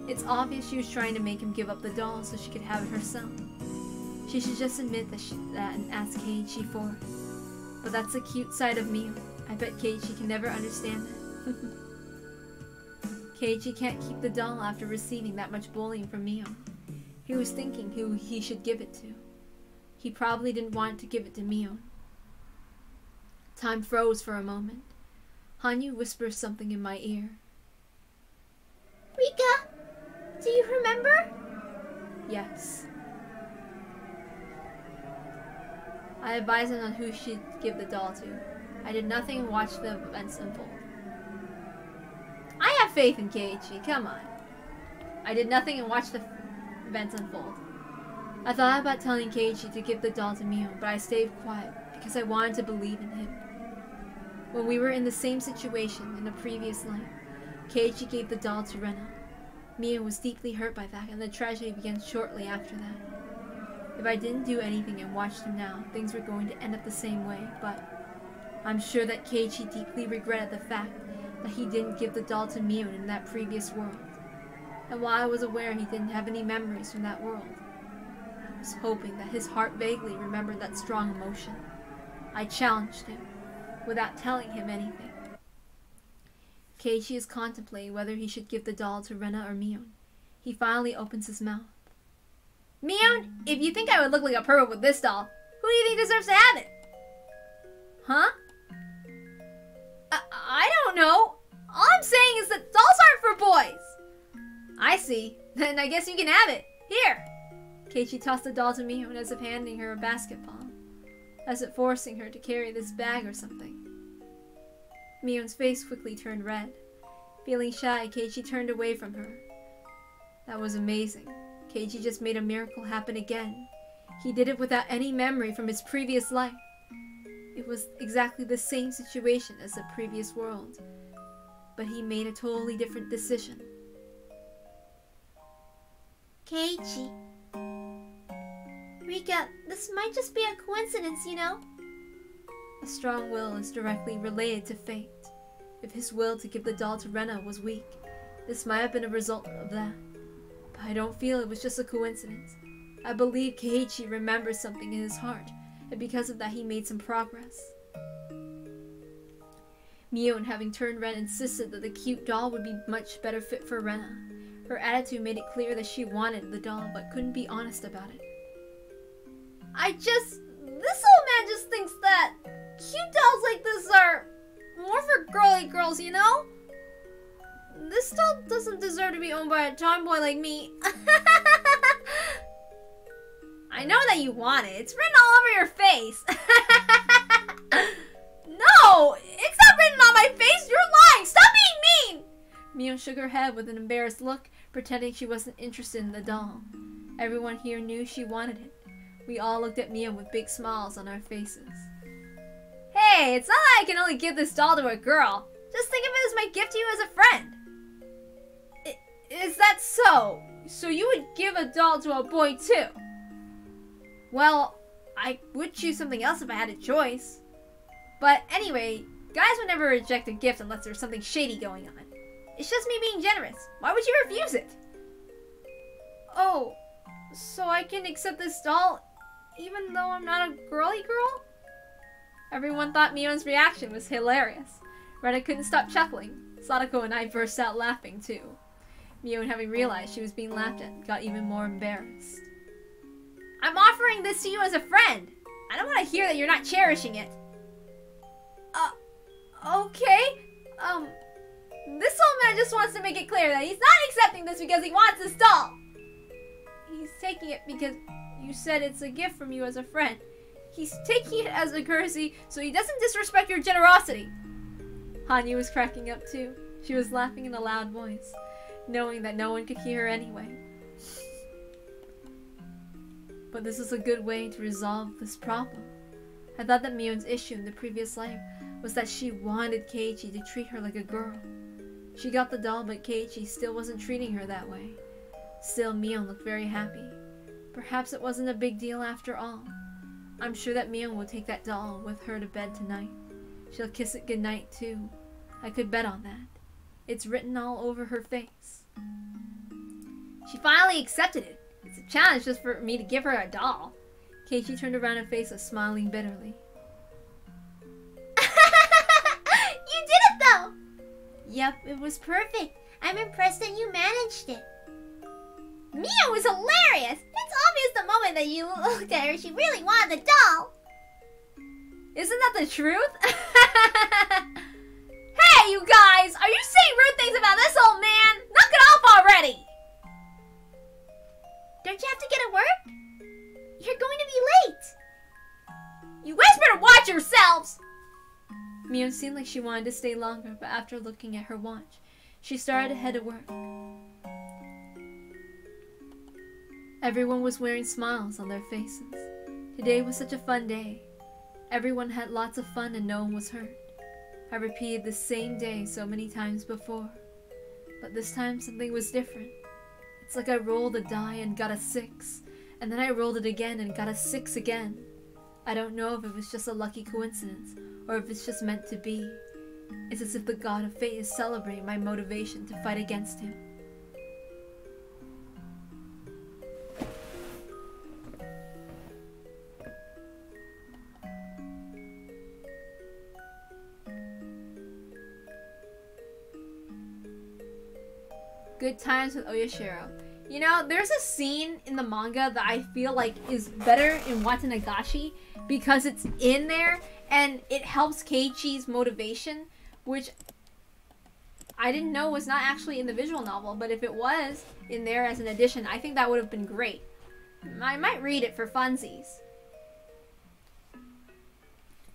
It's obvious she was trying to make him give up the doll so she could have it herself. She should just admit that and ask Keiichi for it. But that's the cute side of Mio. I bet Keiichi can never understand that. Keiichi can't keep the doll after receiving that much bullying from Mio. He was thinking who he should give it to. He probably didn't want to give it to Mio. Time froze for a moment. Hanyu whispers something in my ear. Rika, do you remember? Yes. I advised him on who she'd give the doll to. I did nothing and watched the events unfold. I have faith in Keiichi, come on. I did nothing and watched the events unfold. I thought about telling Keiichi to give the doll to Mio, but I stayed quiet because I wanted to believe in him. When we were in the same situation in a previous life, Keiichi gave the doll to Rena. Mio was deeply hurt by that, and the tragedy began shortly after that. If I didn't do anything and watched him now, things were going to end up the same way, but I'm sure that Keiichi deeply regretted the fact that he didn't give the doll to Mio in that previous world. And while I was aware he didn't have any memories from that world, I was hoping that his heart vaguely remembered that strong emotion. I challenged him, without telling him anything. Keiichi is contemplating whether he should give the doll to Rena or Mion. He finally opens his mouth. Mion, if you think I would look like a pervert with this doll, who do you think deserves to have it? Huh? I don't know. All I'm saying is that dolls aren't for boys. I see. Then I guess you can have it. Here. Keiichi tossed the doll to Mion as if handing her a basketball, as if forcing her to carry this bag or something. Mion's face quickly turned red. Feeling shy, Keiichi turned away from her. That was amazing. Keiichi just made a miracle happen again. He did it without any memory from his previous life. It was exactly the same situation as the previous world, but he made a totally different decision. Keiichi. Rika, this might just be a coincidence, you know? A strong will is directly related to fate. If his will to give the doll to Rena was weak, this might have been a result of that. But I don't feel it was just a coincidence. I believe Keiichi remembers something in his heart, and because of that he made some progress. Mion, having turned red, insisted that the cute doll would be much better fit for Rena. Her attitude made it clear that she wanted the doll, but couldn't be honest about it. This old man just thinks that cute dolls like this are more for girly girls, you know? This doll doesn't deserve to be owned by a tomboy like me. I know that you want it. It's written all over your face. No! It's not written on my face! You're lying! Stop being mean! Mion shook her head with an embarrassed look, pretending she wasn't interested in the doll. Everyone here knew she wanted it. We all looked at Mion with big smiles on our faces. Hey, it's not that I can only give this doll to a girl. Just think of it as my gift to you as a friend. Is that so? So you would give a doll to a boy too? Well, I would choose something else if I had a choice. But anyway, guys would never reject a gift unless there's something shady going on. It's just me being generous. Why would you refuse it? Oh, so I can accept this doll even though I'm not a girly girl? Everyone thought Mion's reaction was hilarious. Rena couldn't stop chuckling. Sadako and I burst out laughing too. Mion, having realized she was being laughed at, got even more embarrassed. I'm offering this to you as a friend. I don't want to hear that you're not cherishing it. Okay. This old man just wants to make it clear that he's not accepting this because he wants this doll. He's taking it because you said it's a gift from you as a friend. He's taking it as a courtesy so he doesn't disrespect your generosity. Hanyu was cracking up too. She was laughing in a loud voice, knowing that no one could hear her anyway. But this is a good way to resolve this problem. I thought that Mion's issue in the previous life was that she wanted Keiichi to treat her like a girl. She got the doll, but Keiichi still wasn't treating her that way. Still, Mion looked very happy. Perhaps it wasn't a big deal after all. I'm sure that Mion will take that doll with her to bed tonight. She'll kiss it goodnight too. I could bet on that. It's written all over her face. She finally accepted it. It's a challenge just for me to give her a doll. Keiichi turned around and face us, smiling bitterly. You did it though! Yep, it was perfect. I'm impressed that you managed it. Mia was hilarious! It's obvious the moment that you looked at her, she really wanted the doll. Isn't that the truth? Hey, you guys! Are you saying rude things about this old man? Knock it off already! Don't you have to get to work? You're going to be late. You guys better watch yourselves! Mion seemed like she wanted to stay longer, but after looking at her watch, she started to head to work. Everyone was wearing smiles on their faces. Today was such a fun day. Everyone had lots of fun and no one was hurt. I repeated the same day so many times before, but this time something was different. It's like I rolled a die and got a 6, and then I rolled it again and got a 6 again. I don't know if it was just a lucky coincidence, or if it's just meant to be. It's as if the god of fate is celebrating my motivation to fight against him. Good times with Oyashiro. You know, there's a scene in the manga that I feel like is better in Watanagashi because it's in there and it helps Keiichi's motivation, which I didn't know was not actually in the visual novel, but if it was in there as an addition, I think that would have been great. I might read it for funsies.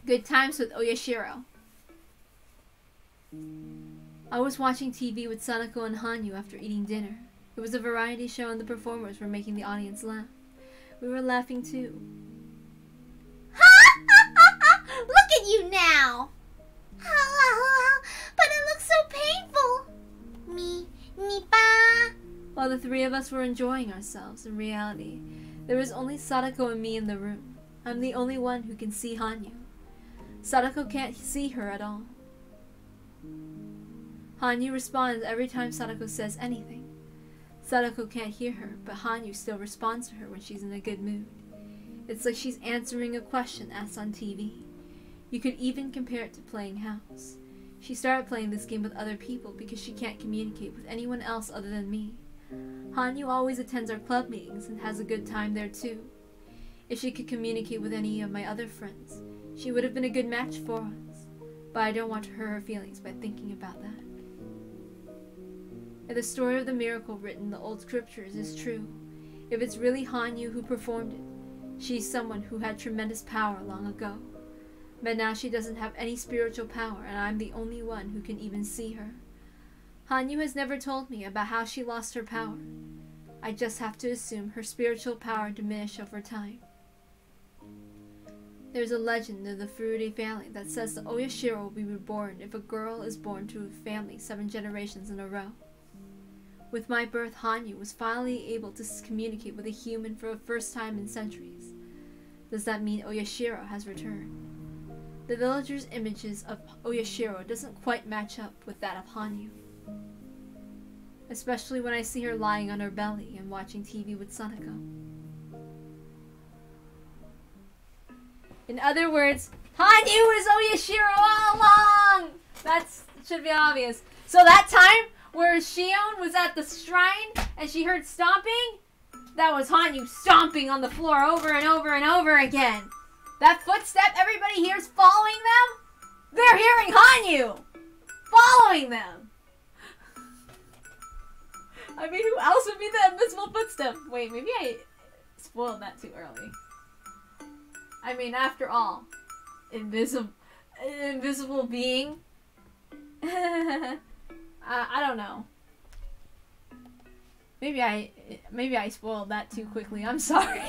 Good times with Oyashiro. I was watching TV with Sadako and Hanyu after eating dinner. It was a variety show and the performers were making the audience laugh. We were laughing too. Look at you now! But it looks so painful! Nipa! While the three of us were enjoying ourselves, in reality, there was only Sadako and me in the room. I'm the only one who can see Hanyu. Sadako can't see her at all. Hanyu responds every time Sadako says anything. Sadako can't hear her, but Hanyu still responds to her when she's in a good mood. It's like she's answering a question asked on TV. You could even compare it to playing house. She started playing this game with other people because she can't communicate with anyone else other than me. Hanyu always attends our club meetings and has a good time there too. If she could communicate with any of my other friends, she would have been a good match for us. But I don't want to hurt her feelings by thinking about that. If the story of the miracle written in the old scriptures is true, if it's really Hanyu who performed it, she's someone who had tremendous power long ago. But now she doesn't have any spiritual power, and I'm the only one who can even see her. Hanyu has never told me about how she lost her power. I just have to assume her spiritual power diminished over time. There's a legend of the Furude family that says that Oyashiro will be reborn if a girl is born to a family 7 generations in a row. With my birth, Hanyu was finally able to communicate with a human for the first time in centuries. Does that mean Oyashiro has returned? The villagers' images of Oyashiro doesn't quite match up with that of Hanyu. Especially when I see her lying on her belly and watching TV with Sadako. In other words, Hanyu is Oyashiro all along! That should be obvious. So that time where Shion was at the shrine and she heard stomping, that was Hanyu stomping on the floor over and over and over again. That footstep everybody hears following them, they're hearing Hanyu following them. I mean, who else would be the invisible footstep? Wait, maybe I spoiled that too early. I mean, after all, invisible being. I don't know. Maybe I spoiled that too quickly. I'm sorry.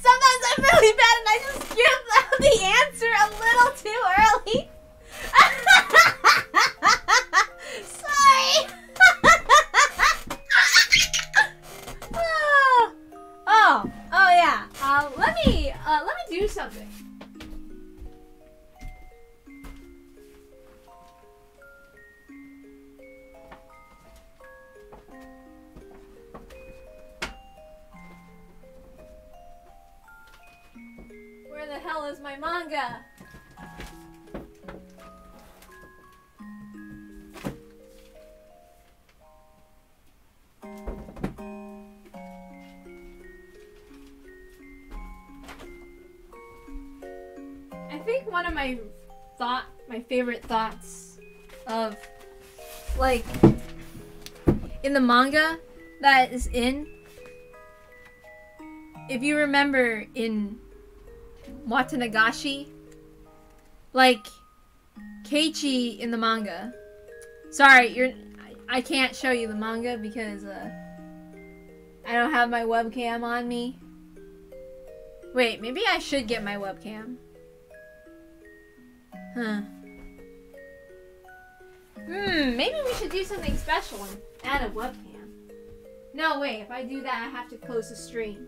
Sometimes I'm really bad and I just give the answer a little too early. Sorry. Oh yeah. Let me do something. Where the hell is my manga? I think one of my favorite thoughts of, like, in the manga that is in, if you remember in Watanagashi, like, Keiichi in the manga. Sorry, I can't show you the manga because I don't have my webcam on me. Wait, maybe I should get my webcam. Huh. Maybe we should do something special and add a webcam. No, wait, if I do that, I have to close the stream.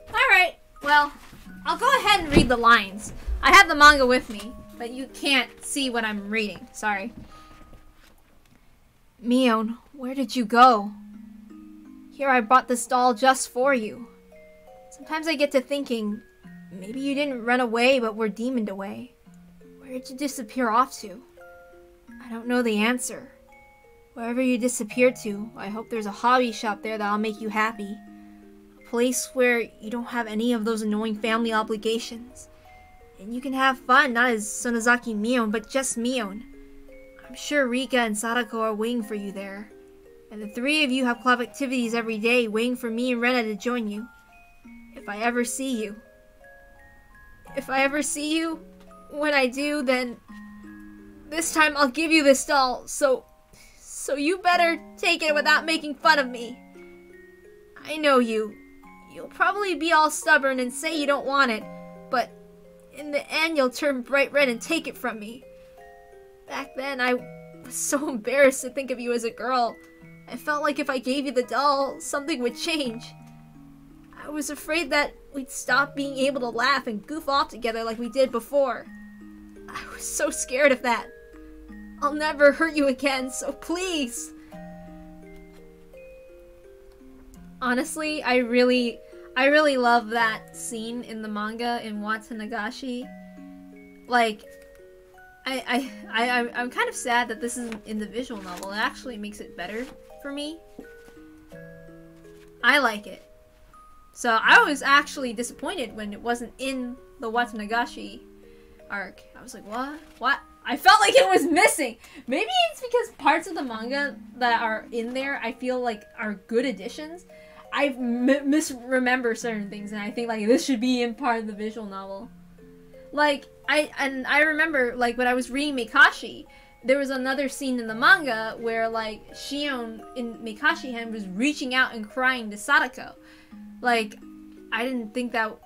Alright, well, I'll go ahead and read the lines. I have the manga with me, but you can't see what I'm reading. Sorry. Mion, where did you go? Here, I brought this doll just for you. Sometimes I get to thinking, maybe you didn't run away, but were demoned away. Where did you disappear off to? I don't know the answer. Wherever you disappeared to, I hope there's a hobby shop there that'll make you happy. A place where you don't have any of those annoying family obligations. And you can have fun, not as Sonozaki Mion, but just Mion. I'm sure Rika and Sadako are waiting for you there. And the three of you have club activities every day, waiting for me and Rena to join you. If I ever see you. When I do, then this time I'll give you this doll, so you better take it without making fun of me. I know you. You'll probably be all stubborn and say you don't want it, but in the end you'll turn bright red and take it from me. Back then I was so embarrassed to think of you as a girl. I felt like if I gave you the doll, something would change. I was afraid that we'd stop being able to laugh and goof off together like we did before. I was so scared of that. I'll never hurt you again, so please. Honestly, I really love that scene in the manga in Watanagashi. Like, I'm kind of sad that this isn't in the visual novel. It actually makes it better for me. I like it. So I was actually disappointed when it wasn't in the Watanagashi arc. I was like, what? What? I felt like it was missing. Maybe it's because parts of the manga that are in there I feel like are good additions. I misremember certain things and I think like this should be in part of the visual novel. Like, I remember like when I was reading Mikashi, there was another scene in the manga where like Shion in Mikashi Hen was reaching out and crying to Sadako. Like, I didn't think that,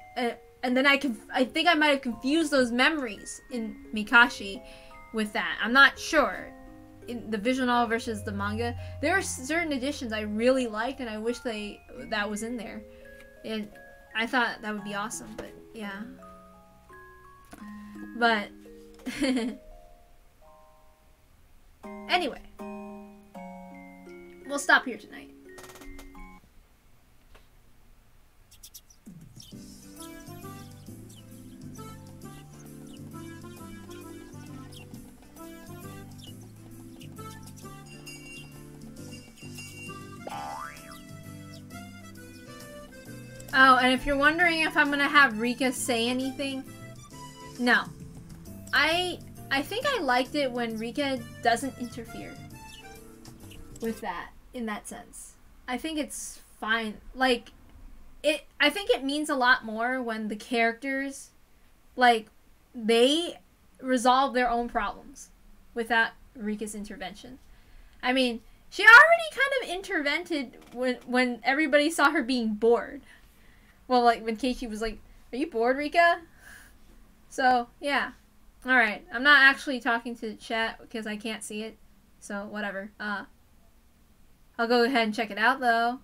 and then I think I might have confused those memories in Mikashi with that. I'm not sure. In the visual novel versus the manga, there are certain additions I really liked, and I wish that was in there. And I thought that would be awesome, but yeah. But anyway, we'll stop here tonight. Oh, and if you're wondering if I'm gonna have Rika say anything, no. I think I liked it when Rika doesn't interfere with that, in that sense. I think it's fine. Like, I think it means a lot more when the characters, like, they resolve their own problems without Rika's intervention. I mean, she already kind of intervened when everybody saw her being bored. Well, like, when Keiichi was like, are you bored, Rika? So, yeah. Alright, I'm not actually talking to chat because I can't see it. So, whatever. I'll go ahead and check it out, though.